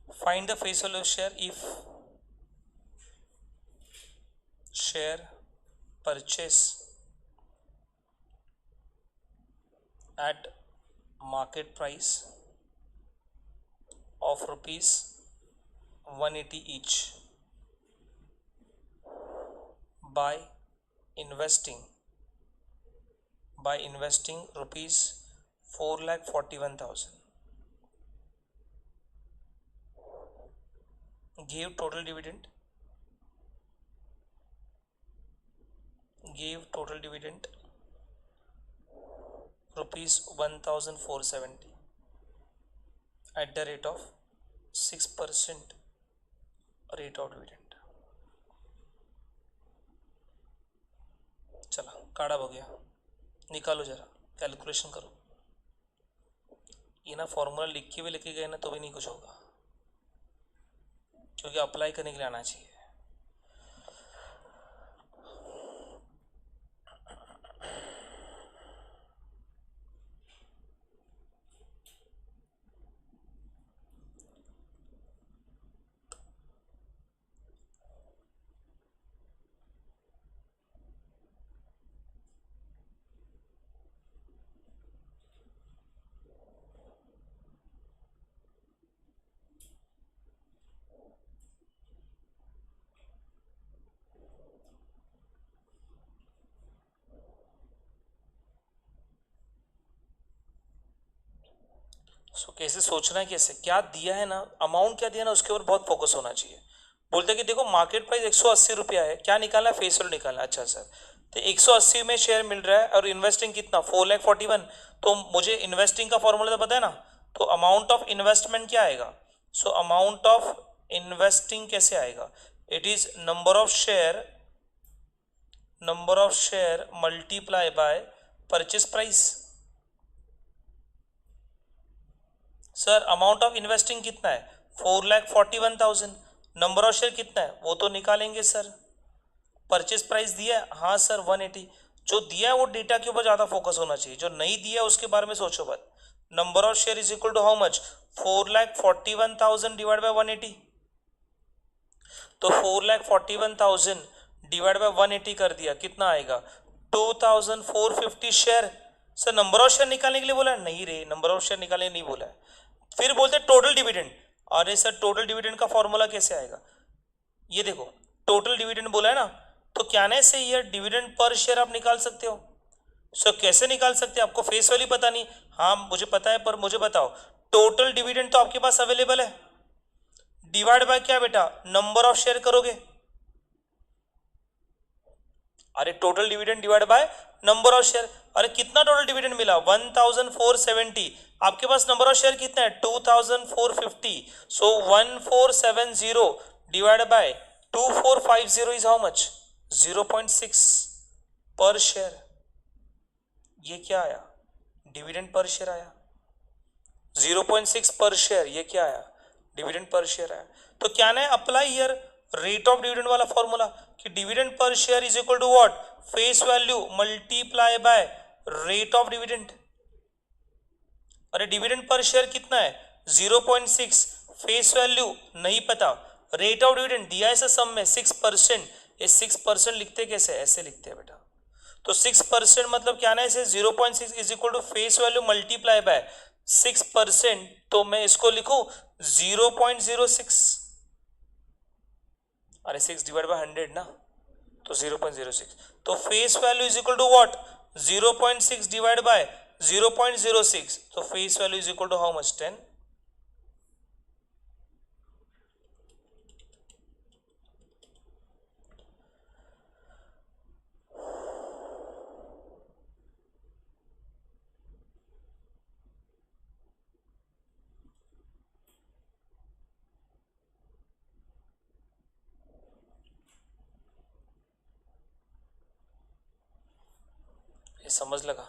Find the face value of share if share purchase at market price of rupees 180 each by investing rupees 4,41,000, gave total dividend rupees 1,470 at the rate of 6% rate of dividend. चला काड़ा हो गया, निकालो जरा, कैलकुलेशन करो। ये ना फॉर्मूला लिख के भी लेके गए ना तो भी नहीं कुछ होगा, क्योंकि अप्लाई करने के लिए आना चाहिए। सो कैसे सोचना है, कैसे क्या दिया है ना, अमाउंट क्या दिया ना, उसके ऊपर बहुत फोकस होना चाहिए। बोलते कि देखो मार्केट प्राइस 180 रुपया है, क्या निकालना है, फेस वैल्यू निकालना है। अच्छा सर, तो 180 में शेयर मिल रहा है और इन्वेस्टिंग कितना 4,41,000, तो मुझे इन्वेस्टिंग का फॉर्मूला तो पता है ना, तो अमाउंट ऑफ इन्वेस्टमेंट क्या आएगा। सो अमाउंट ऑफ इन्वेस्टिंग कैसे आएगा, it is number of share multiply by purchase price. Sir amount of investing कितना है 4,41,000, नंबर ऑफ शेयर कितना है वो तो निकालेंगे सर। परचेस प्राइस दिया है, हाँ सर 180। जो दिया है वो डेटा के ऊपर ज़्यादा फोकस होना चाहिए, जो नहीं दिया है उसके बारे में सोचो मत। Number of share is equal to how much, 4,41,000 divide by 180। तो 4,41,000 डिवाइड बाय 180 कर दिया, कितना आएगा 2,450 share. Sir number of share निकालने के लिए बोला है, नहीं रे नंबर ऑफ शेयर निकालने नहीं बोला है। फिर बोलते टोटल डिविडेंड, अरे सर टोटल डिविडेंड का फॉर्मूला कैसे आएगा, ये देखो टोटल डिविडेंड बोला है ना, तो क्या ना से ये डिविडेंड पर शेयर आप निकाल सकते हो। सर कैसे निकाल सकते हैं, आपको फेस वैल्यू पता नहीं, हाँ मुझे पता है, पर मुझे बताओ टोटल डिविडेंड तो आपके पास अवेलेबल है, डिवाइड बाय क्या बेटा नंबर ऑफ शेयर करोगे। अरे total dividend divide by number of share, अरे कितना टोटल डिविडेंड मिला 1,470, आपके पास नंबर ऑफ शेयर कितना है 2,450, सो 1,470 divide by 2,450 is how much 0.6 पर शेयर। ये क्या आया, डिविडेंड पर शेयर आया 0.6 पर शेयर, ये क्या आया डिविडेंड पर शेयर आया। तो क्या ना apply here rate of dividend वाला फॉर्मूला, कि dividend per share is equal to what, face value multiply by rate of dividend. अरे डिविडेंड पर शेयर कितना है 0.6, फेस वैल्यू नहीं पता, रेट ऑफ डिविडेंड दिया है सम में 6%। ये 6% लिखते कैसे, ऐसे लिखते हैं बेटा। तो 6% मतलब क्या ना, इसे 0.6 is equal to face value multiply by 6%, तो मैं इसको लिखूं 0.06, अरे 6 डिवाइड बाय 100 ना, तो 0.06, तो face value is equal to what 0.6 divide by 0.06, तो face value is equal to how much 10। ये समझ लगा।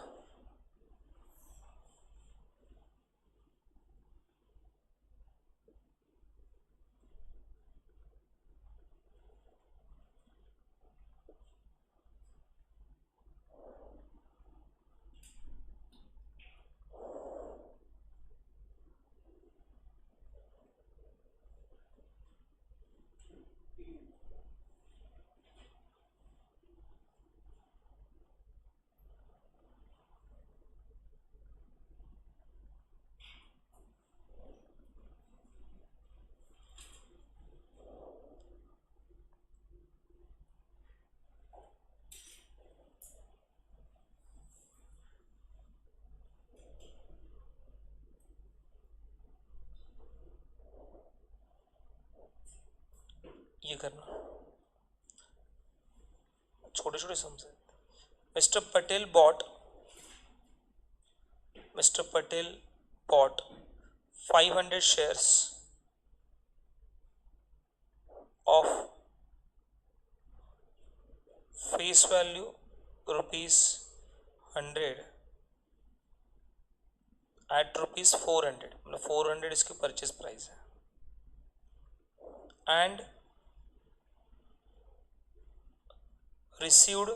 ये करना, छोटे छोटे सम्स है। Mister Patel bought 500 shares of face value rupees 100 at rupees 400, मतलब 400 इसकी परचेज प्राइस है, and received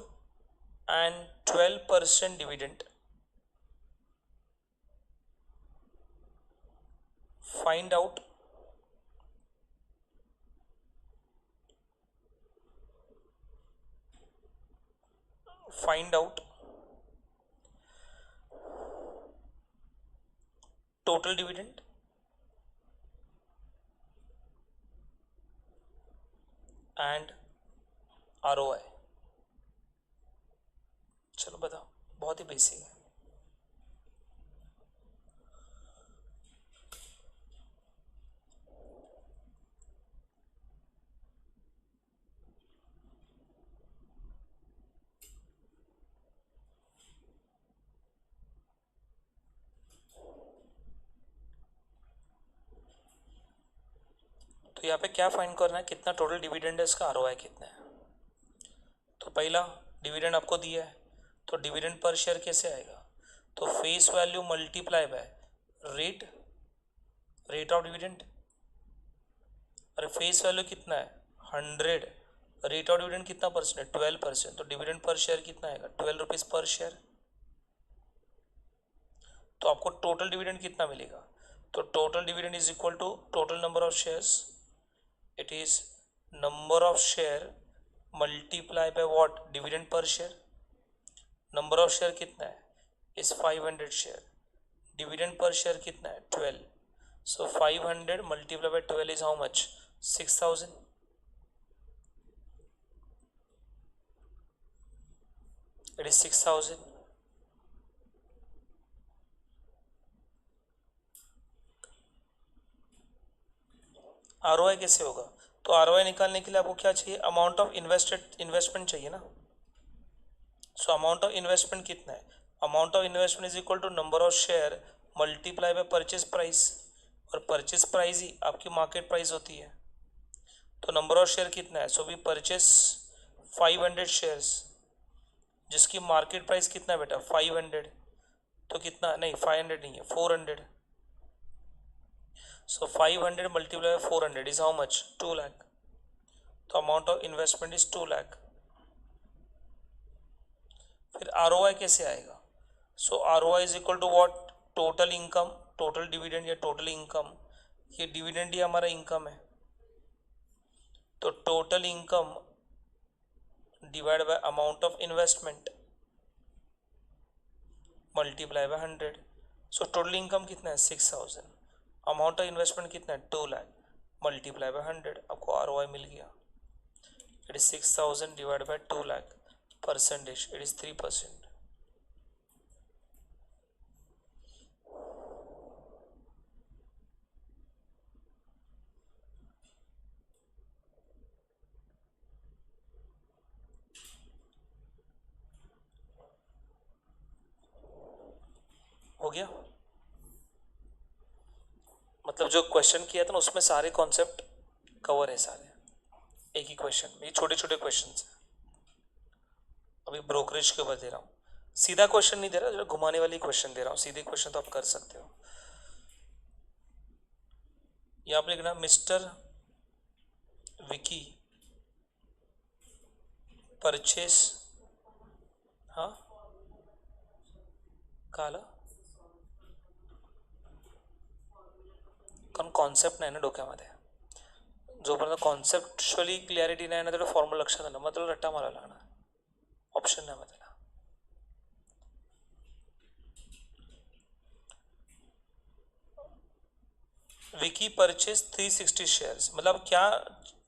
an 12% dividend. Find out total dividend and ROI. चलो बताओ, बहुत ही बेसिक है। तो यहाँ पे क्या फाइंड करना है, कितना टोटल डिविडेंड है, इसका ROI कितना है। तो पहला डिविडेंड आपको दिया है, तो डिविडेंड पर शेयर कैसे आएगा, तो face value multiply by rate of dividend. अरे फेस वैल्यू कितना है 100, रेट ऑफ डिविडेंड कितना परसेंट है 12%, तो डिविडेंड पर शेयर कितना आएगा 12 रुपीज पर शेयर। तो आपको टोटल डिविडेंड कितना मिलेगा, तो total dividend is equal to total number of shares, it is number of share multiply by what, dividend per share. Number of share कितना है is 500 share, dividend per share कितना है 12, so 500 multiply by 12 is how much 6000, it is 6000। ROI कैसे होगा, तो ROI निकालने के लिए आपको क्या चाहिए, अमाउंट ऑफ इन्वेस्टमेंट चाहिए ना। सो अमाउंट ऑफ इन्वेस्टमेंट कितना है, amount of investment is equal to number of share multiply by purchase price, और परचेज प्राइस ही आपकी मार्केट प्राइस होती है। तो नंबर ऑफ शेयर कितना है, सो वी परचेस 500 शेयर्स, जिसकी मार्केट प्राइस कितना है बेटा 500, तो कितना नहीं 500 नहीं है 400, so 500 multiply by 400 is how much 2 lakh, तो amount of investment is 2 lakh. फिर ROI कैसे आएगा, so ROI is equal to what, total income, total dividend या टोटल इनकम, ये डिविडेंड ही हमारा इनकम है, तो total income divide by amount of investment multiply by 100, so total income कितना है 6000, अमाउंट ऑफ इन्वेस्टमेंट कितना है 2 लाख मल्टीप्लाई बाय 100, आपको ROI मिल गया, it is 6000 divide by 2 lakh, percentage it is 3%। हो गया, मतलब जो क्वेश्चन किया था ना उसमें सारे कॉन्सेप्ट कवर है, सारे एक ही क्वेश्चन में, ये छोटे छोटे क्वेश्चन हैं। अभी ब्रोकरेज के ऊपर दे रहा हूँ, सीधा क्वेश्चन नहीं दे रहा, जो घुमाने वाली क्वेश्चन दे रहा हूँ, सीधे क्वेश्चन तो आप कर सकते हो। यहाँ पे लिखना मिस्टर विकी परचेस, हाँ काला कारण कॉन्सेप्ट नाही ना डोक्यामध्ये, जोपर्यंत कॉन्सेप्च्युअली क्लिअरिटी नाही ना तेवढं फॉर्म्युला लक्षात आलं, मग त्याला रट्टा मारायला लागणार, ऑप्शन नाही मग त्याला। विकी परचेज 360 शेयर्स, मतलब क्या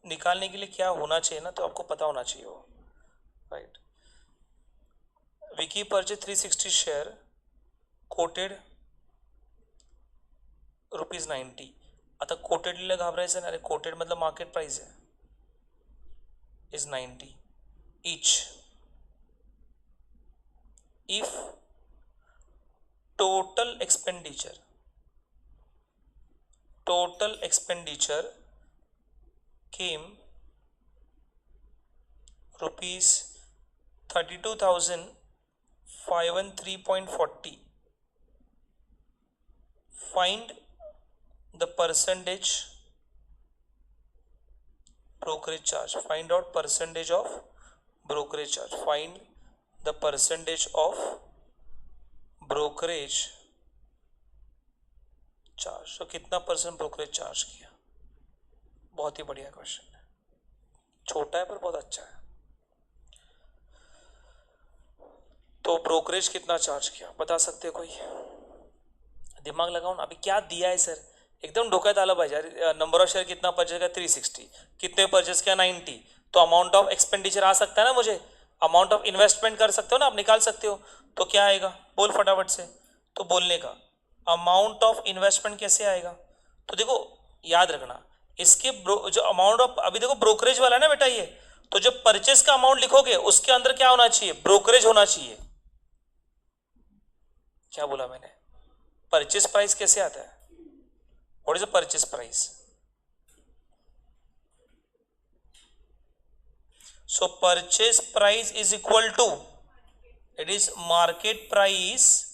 निकालने के लिए क्या होना चाहिए ना, तो आपको पता होना चाहिए वो, right. Vicky purchase 360 share coated ₹90, आता कोटेडला घाबरायचं नाही, अरे कोटेड मतलब मार्केट प्राइस आहे, is 90 each. If total expenditure came rupees 32,513.40, find the percentage brokerage charge. Find out percentage of brokerage charge. Find the percentage of brokerage charge. तो कितना percent brokerage charge किया? बहुत ही बढ़िया क्वेश्चन है, छोटा है पर बहुत अच्छा है। तो ब्रोकरेज कितना चार्ज किया बता सकते हो कोई? दिमाग लगाओ ना। अभी क्या दिया है सर, एकदम ढोका डाला भाई यार। नंबर ऑफ शेयर कितना परचेज किया? 360। कितने परचेज किया? 90। तो अमाउंट ऑफ एक्सपेंडिचर आ सकता है ना मुझे, अमाउंट ऑफ इन्वेस्टमेंट कर सकते हो ना आप, निकाल सकते हो। तो क्या आएगा बोल फटाफट से। तो बोलने का अमाउंट ऑफ इन्वेस्टमेंट कैसे आएगा? तो देखो याद रखना इसके जो अमाउंट ऑफ, अभी देखो ब्रोकरेज वाला है ना बेटा ये, तो जब परचेज का अमाउंट लिखोगे उसके अंदर क्या होना चाहिए? ब्रोकरेज होना चाहिए। क्या बोला मैंने? परचेज प्राइस कैसे आता है? What is the purchase price? So purchase price is equal to, it is market price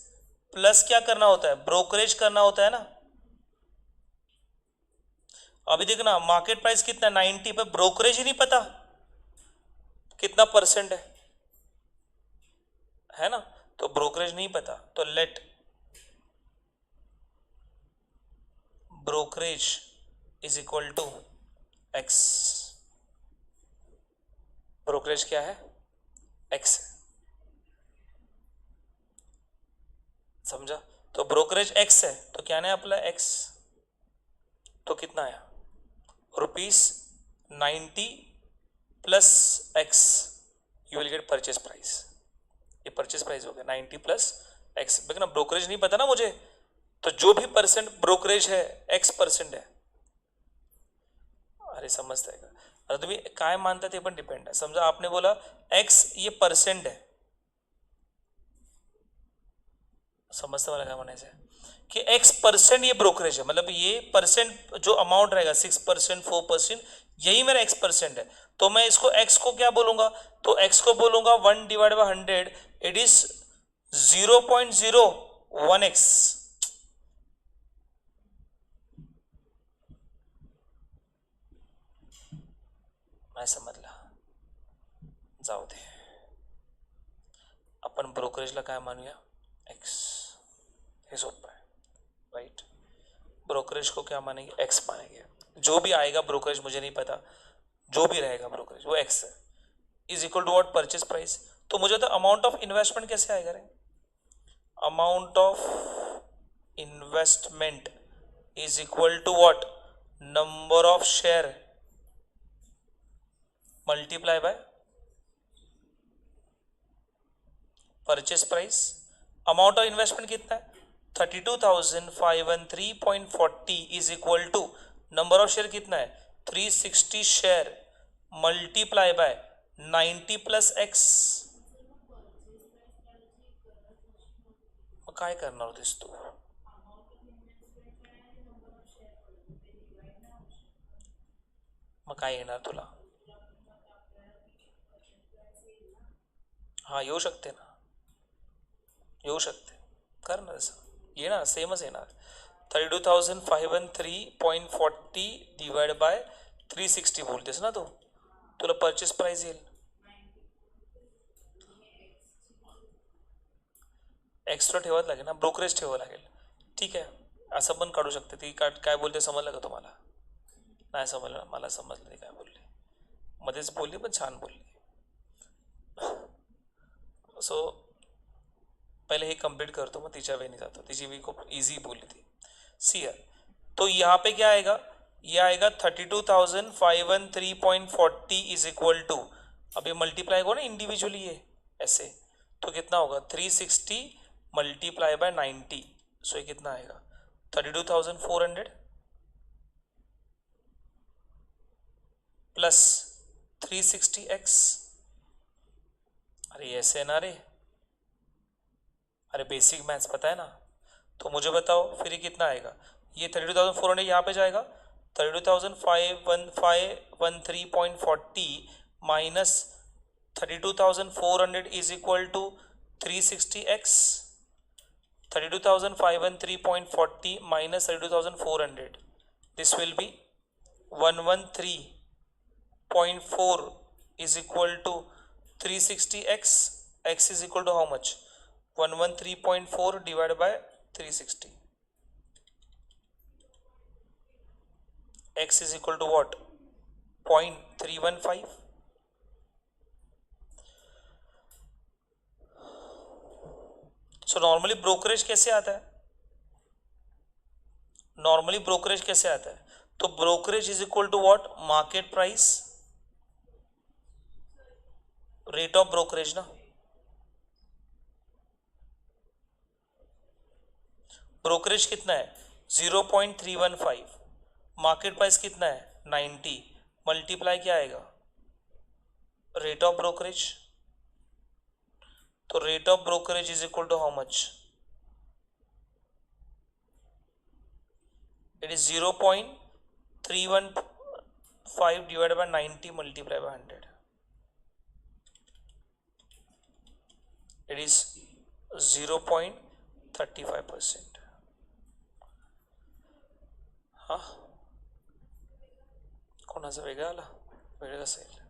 plus क्या करना होता है? ब्रोकरेज करना होता है ना। अभी देखना मार्केट प्राइस कितना है? 90 पे ब्रोकरेज ही नहीं पता कितना परसेंट है ना, तो ब्रोकरेज नहीं पता। तो let brokerage is equal to X. Brokerage क्या है? एक्स है, समझा? तो ब्रोकरेज एक्स है तो क्या है अपना एक्स, तो कितना आया? ₹90 plus x, you will get purchase price. ये परचेज प्राइस हो गया 90 प्लस एक्स। ना ब्रोकरेज नहीं पता ना मुझे, तो जो भी परसेंट ब्रोकरेज है एक्स परसेंट है। अरे समजता है का? अरे तुम्ही काय मानता ते पण डिपेंड आहे। समजा आपने बोला एक्स ये परसेंट है, समझते वाला क्या म्हणायचं है कि एक्स परसेंट ये ब्रोकरेज है, मतलब ये परसेंट जो अमाउंट रहेगा 6%, 4%, यही मेरा एक्स परसेंट है। तो मैं इसको एक्स को क्या बोलूंगा? तो एक्स को बोलूंगा 1/100, इट इज 0.01x। नाही समजला, जाऊ दे। आपण ब्रोकरेजला काय मानूया? एक्स। हे सोपं है राइट। ब्रोकरेज को क्या मानेंगे? एक्स मानेंगे। जो भी आएगा ब्रोकरेज मुझे नहीं पता, जो भी रहेगा ब्रोकरेज वो एक्स है, is equal to what? Purchase price. तो मुझे तो अमाउंट ऑफ इन्वेस्टमेंट कैसे आएगा रे? Amount of investment is equal to what? Number of share multiply by purchase price. Amount of investment कितना है? 32,513.40 is equal to number of share कितना है? 360 share multiply by 90 plus X. मग काय करणार होतीस तू? मग काय येणार तुला? हाँ येऊ शकते ना, येऊ शकते, कर ना तसं, येणार सेमच येणार। 32,513.40 डिवाइड बाय 360 बोलतेस ना तू, तुला परचेस प्राइस येईल। एक्स्ट्रा ठेवावं लागेल ना, ब्रोकरेज ठेवावं लागेल। ठीक आहे, असं पण काढू शकते ती। काय बोलते समजलं का तुम्हाला? नाही समजलं, मला समजलं ती काय बोलली, मध्येच बोलली पण छान बोलली। सो पहले ही कंप्लीट करतो, मग तिच्या वेळी जातो। तिची भी खूप इजी बोली थी। सी है, तो यहाँ पे क्या आएगा? ये आएगा 32,513.40 इज इक्वल टू, अब ये मल्टीप्लाई होगा ना इंडिविजुअली ये ऐसे, तो कितना होगा? 360 मल्टीप्लाई बाय 90, सो ये कितना आएगा? 32,400 प्लस 360x। अरे ऐसे ना रे, अरे बेसिक मैथ्स पता है ना। तो मुझे बताओ फिर ये कितना आएगा। ये 32,400 यहाँ पे जाएगा। 32,513.40 minus 32,400 is equal to 360x। 32,513.40 minus 32,400. This will be 113.4 is equal to 360x. X is equal to how much? 113.4 divided by 360. X is equal to what? 0.315. So normally brokerage कैसे आता है? नॉर्मली ब्रोकरेज कैसे आता है? तो brokerage is equal to what? Market price, rate of brokerage ना। Brokerage कितना है? 0.315। मार्केट प्राइस कितना है? 90। मल्टीप्लाई क्या आएगा? Rate of brokerage. तो rate of brokerage is equal to how much? It is 0.315 divided by 90 multiplied by 100. It is 0.35%. हाँ, कोणाचा वेगळा आला? वेगळं असेल.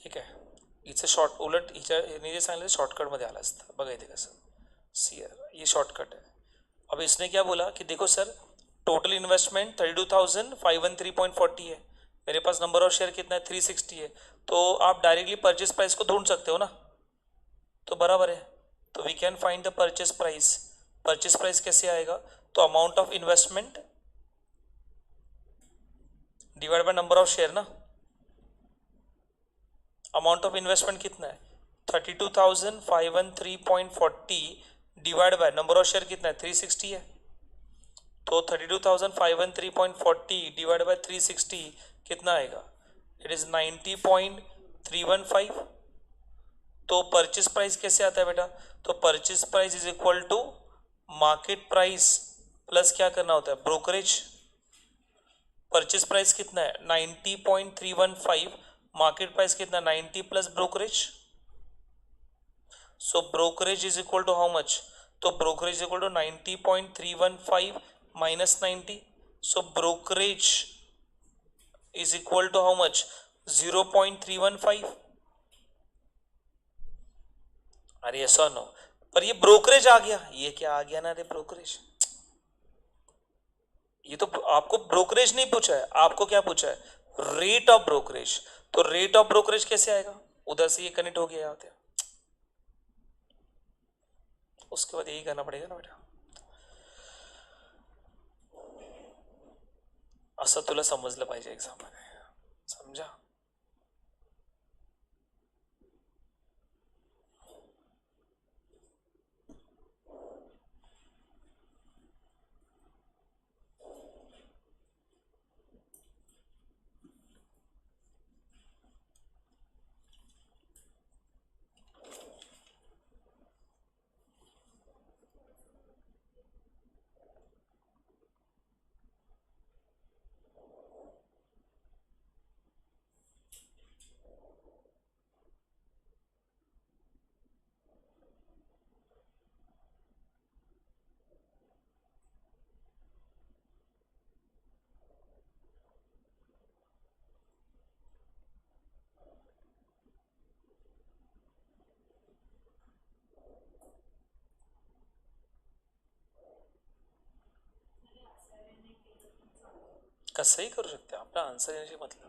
ठीक आहे. हिचं शॉर्ट उलट हिने जे सांगितलं शॉर्टकटमध्ये आला असता. बघा इथे कसं सी ये शॉर्टकट है. अब इसने क्या बोला कि देखो सर टोटल इन्वेस्टमेंट 32,513.40 है, मेरे पास नंबर ऑफ शेयर कितना है? 360 है. तो आप डायरेक्टली परचेस प्राइस को ढूंढ सकते हो ना. तो बराबर है. तो we can find the purchase price. Purchase price कैसे आएगा? तो amount of investment divide by number of share ना. अमाउंट ऑफ इन्वेस्टमेंट कितना है? 32,513.40 divide by number of share कितना है? 360 है. तो 32,513.40 डिवाइड बाय 360 कितना आएगा? It is 90.315. तो परचेस प्राइस कैसे आता है बेटा? तो purchase price is equal to market price plus क्या करना होता है? ब्रोकरेज. परचेस प्राइस कितना है? 90.315. मार्केट प्राइस कितना? 90 plus brokerage. So brokerage is equal to how much? तो brokerage is equal to 90.315 minus 90. So brokerage is equal to how much? 0.315. अरे ऐसा नो, पर ये ब्रोकरेज आ गया. ये क्या आ गया ना रे ब्रोकरेज. ये तो आपको ब्रोकरेज नहीं पूछा है, आपको क्या पूछा है? Rate of brokerage. तो रेट ऑफ ब्रोकरेज कैसे आएगा? उधर से ये कनेक्ट हो गया यहाँ पे. उसके बाद यही करना पड़ेगा ना बेटा. असं तुला समजलं पाहिजे एक्झाम मध्ये. समजा. कसंही करू शकते, आपला आन्सर येण्याची मतलब.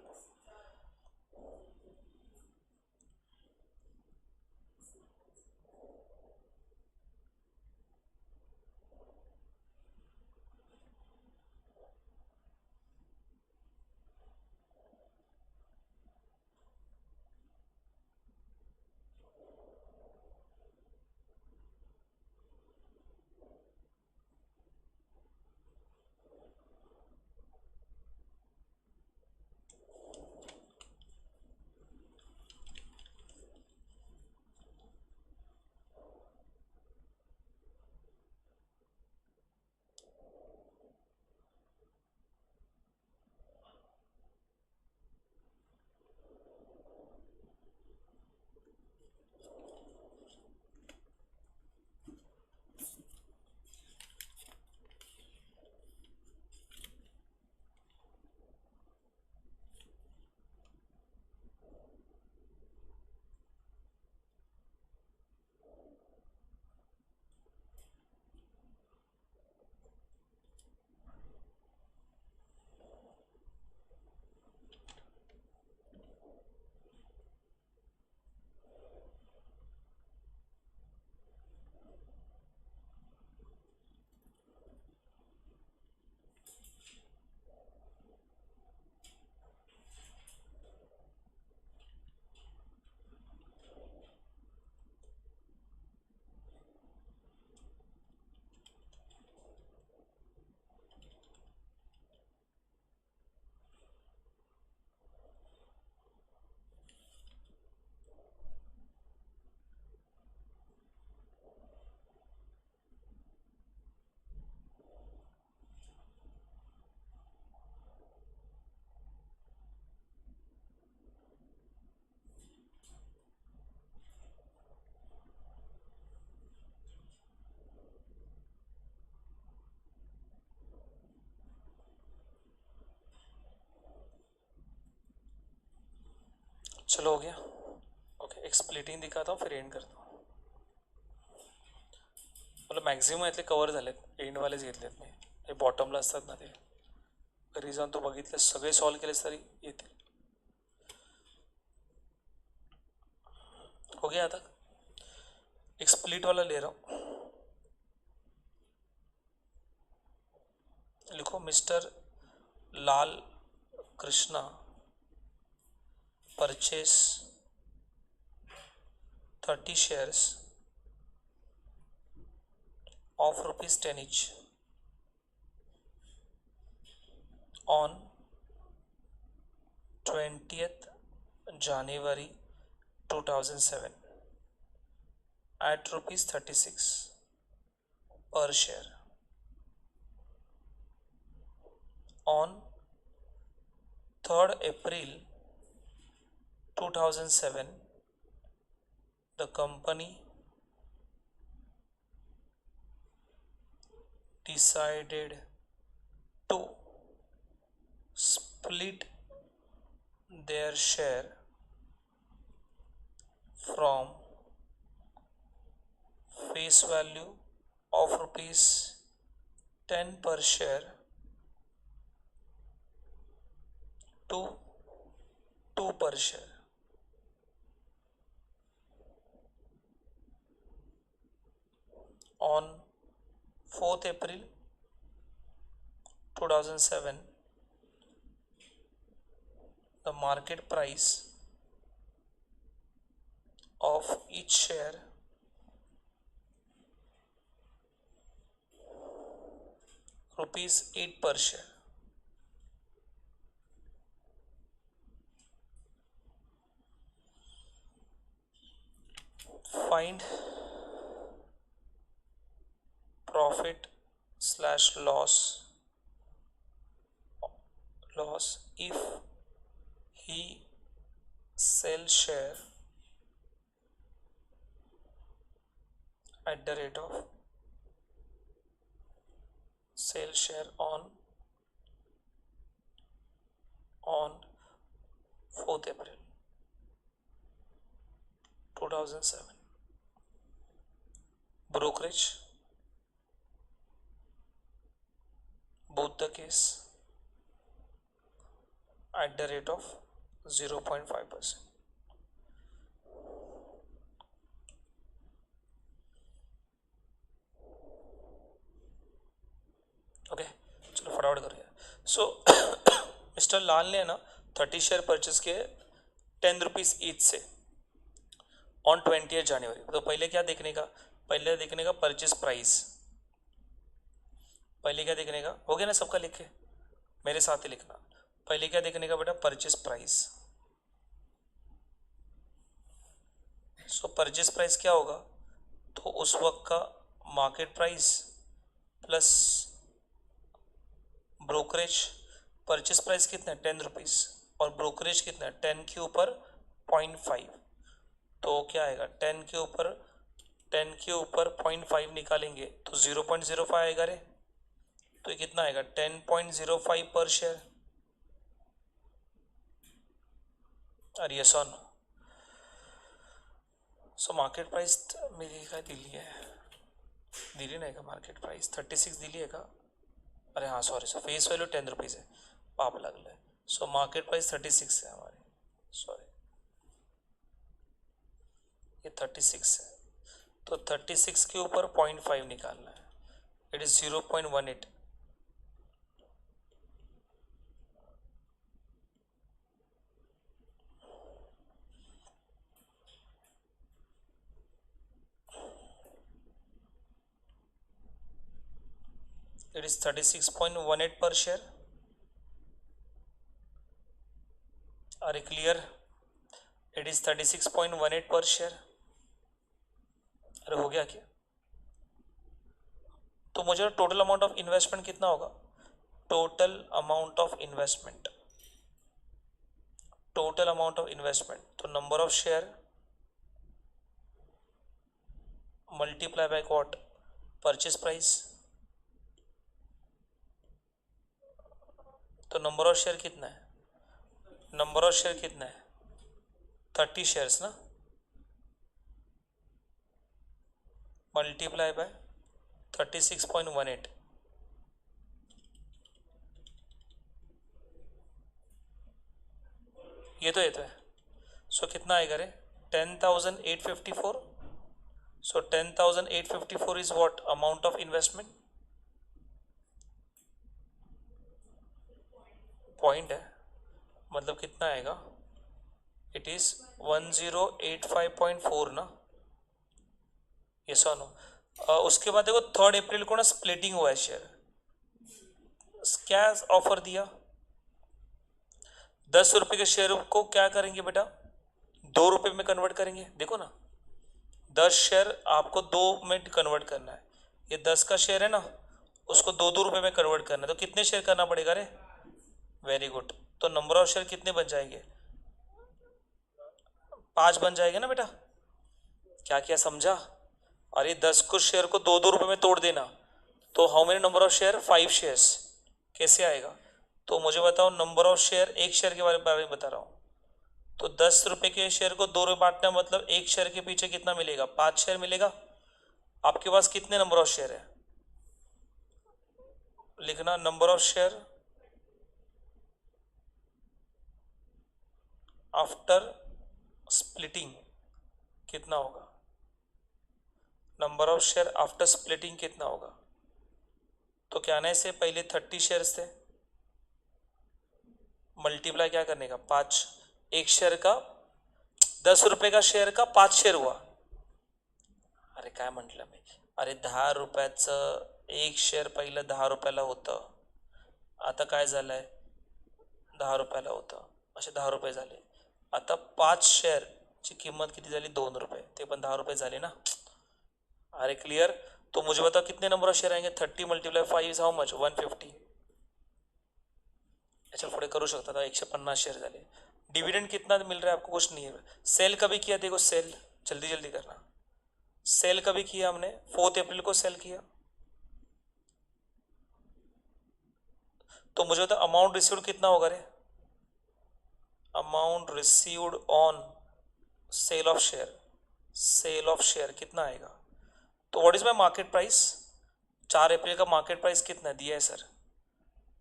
चलो हो गया. ओके, एक स्प्लिटिंग दिखाता हूँ फिर एंड करता हूँ. मतलब मॅक्झिमम यातले कवर झालेत, एंडवालेच घेतलेत मी. हे बॉटमला असतात ना ते, घरी जाऊन तो बघितले, सगळे सॉल्व केलेस तरी येतील. हो गया आता. एक स्प्लिट वाला ले रहा हूँ. लिखो mister Lal Krishna purchase 30 shares of rupees 10 each on 20th January 2007 at rupees 36 per share. On 3rd April 2007 the company decided to split their share from face value of rupees 10 per share to 2 per share. On 4th April 2007 the market price of each share rupees 8 per share. Find profit slash loss if he sell share at the rate of sell share on 4th April 2007. Brokerage both the case at the rate of 0.5%. Okay, चलो फटाफट करिए. सो mister लाल ने ना 30 share purchase किए 10 rupees each से on 20th जनवरी. तो पहले क्या देखने का, पहले देखने का परचेस प्राइस. पहले क्या देखने का, हो गया ना सबका, लिखे मेरे साथ ही लिखना. पहले क्या देखने का बेटा, परचेस प्राइस. सो परचेस प्राइस क्या होगा, तो उस वक्त का market price plus brokerage. Purchase price कितना है 10 रुपीज़ और ब्रोकरेज कितना है 10 के ऊपर 0.5. तो क्या आएगा 10 के ऊपर 0.5 निकालेंगे तो 0.05 आएगा रे. तो ये कितना आएगा 10.05 पर शेयर. और ये सॉन. सो मार्केट प्राइस मेरी काय दिली आहे, दिली नाही का मार्केट प्राइस 36 दिली आहे का. अरे हाँ sorry sir, face value 10 rupees है, पाप लागलं है. सो मार्केट प्राइस 36 है हमारी, सॉरी ये 36 है. तो 36 के ऊपर 0.5 निकालना है, it is 0.18. It is 36.18 per share. Are you clear? It is 36.18 per share. अरे हो गया क्या. तो मुझे टोटल अमाउंट ऑफ इन्वेस्टमेंट कितना होगा, total amount of investment, total amount of investment. तो number of share multiply by what, purchase price. तो नंबर ऑफ शेयर कितना है, नंबर ऑफ शेयर कितना है 30 शेयर्स ना, मल्टीप्लाई बाय 36.18, ये तो है। सो कितना आएगा रे? 10,854. सो 10,854 is what amount of investment? Point है, मतलब कितना आएगा? इट इज 1085.4 ना, ये सोनो। उसके बाद देखो 3 अप्रैल को ना स्प्लिटिंग हुआ है शेयर। क्या ऑफर दिया? 10 रुपए के शेयर को क्या करेंगे बेटा? 2 रुपए में कन्वर्ट करेंगे। देखो ना, 10 शेयर आपको 2 में कन्वर्ट करना है। ये 10 का शेयर है ना, उसको 2 रुपए में कन्वर्ट करना है। तो कितने शेयर करना पड़ेगा रे? Very good. तो नंबर ऑफ शेयर कितने बन जाएंगे? 5 बन जाएगा ना बेटा। क्या क्या समझा? अरे 10 को शेयर को 2 रुपए में तोड़ देना, तो how many number of share? 5 shares. कैसे आएगा? तो मुझे बताओ नंबर ऑफ शेयर, एक शेयर के बारे में बता रहा हूँ। तो 10 रुपए के शेयर को 2 रुपए बांटना, मतलब एक शेयर के पीछे कितना मिलेगा? 5 शेयर मिलेगा। आपके पास कितने नंबर ऑफ शेयर है? लिखना number of share after splitting कितना होगा? Number of share after splitting कितना होगा? तो क्या आने से पहले 30 शेयर्स थे, मल्टीप्लाई क्या करने का? 5। एक शेयर का 10 रुपये का शेयर का 5 शेयर हुआ। अरे काय म्हटलं मी? अरे 10 रुपयाचं एक शेअर पहिलं 10 रुपयाला होतं, आता काय झालंय? 10 रुपयाला होतं, असे 10 रुपये झाले। आता 5 शेअरची किंमत किती झाली? 2 रुपये, ते पण 10 रुपये झाले ना। अरे क्लियर? तो मुझे बताओ कितने नंबर ऑफ शेयर आएंगे? 30 मल्टीप्लाई 5 इज हाउ मच? 150। याच्या पुढे करू शकता था, 150 शेयर झाले। डिविडेंड कितना मिल रहा है आपको? कुछ नहीं है। सेल कभी किया? देखो सेल, जल्दी जल्दी करना। सेल कभी किया हमने? 4 अप्रैल को सेल किया। तो मुझे बता अमाउंट रिसीव्ड कितना होगा रे? Amount received on sale of share, sale of share कितना आएगा? तो what is my market price? 4 अप्रैल का मार्केट प्राइस कितना दिया है सर?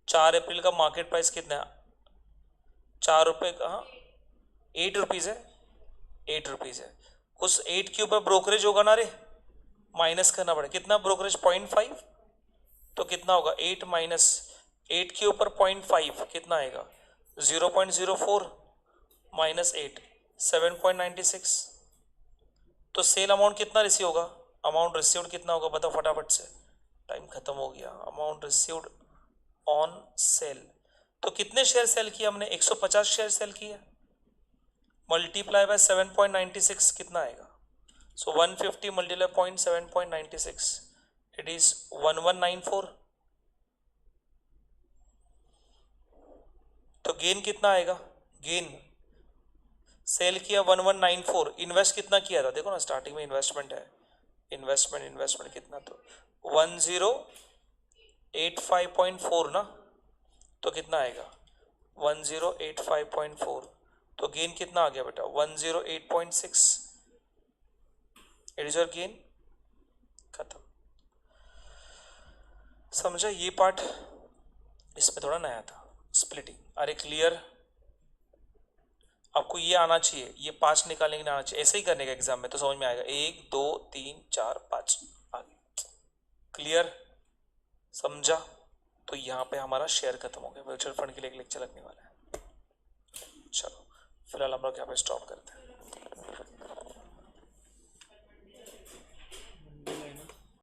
4 अप्रैल का मार्केट प्राइस कितना है? 4 रुपये का, हाँ 8 रुपीज़ है, 8 रुपीज़ है। उस 8 के ऊपर ब्रोकरेज होगा ना रे, माइनस करना पड़ेगा। कितना ब्रोकरेज? 0.5। तो कितना होगा? 8 माइनस 8 के ऊपर 0.5 कितना आएगा? 0.04 माइनस 8 7.96। तो सेल अमाउंट कितना रिसीव होगा? अमाउंट रिसीव्ड कितना होगा बताओ फटाफट से, टाइम खत्म हो गया। अमाउंट रिसीव्ड ऑन सेल, तो कितने शेयर सेल किए हमने? 150 शेयर सेल किए, मल्टीप्लाई बाय 7.96 कितना आएगा? सो 150 मल्टीप्लाई 0.7.96, इट इज 1194। तो गेन कितना आएगा? गेन सेल किया 1194, इन्वेस्ट कितना किया था? देखो ना स्टार्टिंग में इन्वेस्टमेंट है, इन्वेस्टमेंट कितना? तो 1085.4 ना, तो कितना आएगा? 1085.4। तो गेन कितना आ गया बेटा? 108.6, इट इज योर गेन। खत्म। समझा? ये पार्ट इसमें थोड़ा नया था, स्प्लिटिंग। अरे क्लियर? आपको ये आना चाहिए, ये 5 निकालने के लिए आना चाहिए। ऐसे ही करने का एग्जाम में तो समझ में आएगा। 1 2 3 4 5 आगे। क्लियर? समझा? तो यहाँ पे हमारा शेयर खत्म हो गया। म्यूचुअल फंड के लिए एक लेक्चर लगने वाला है। चलो फिलहाल हम लोग यहाँ पे स्टॉप करते हैं।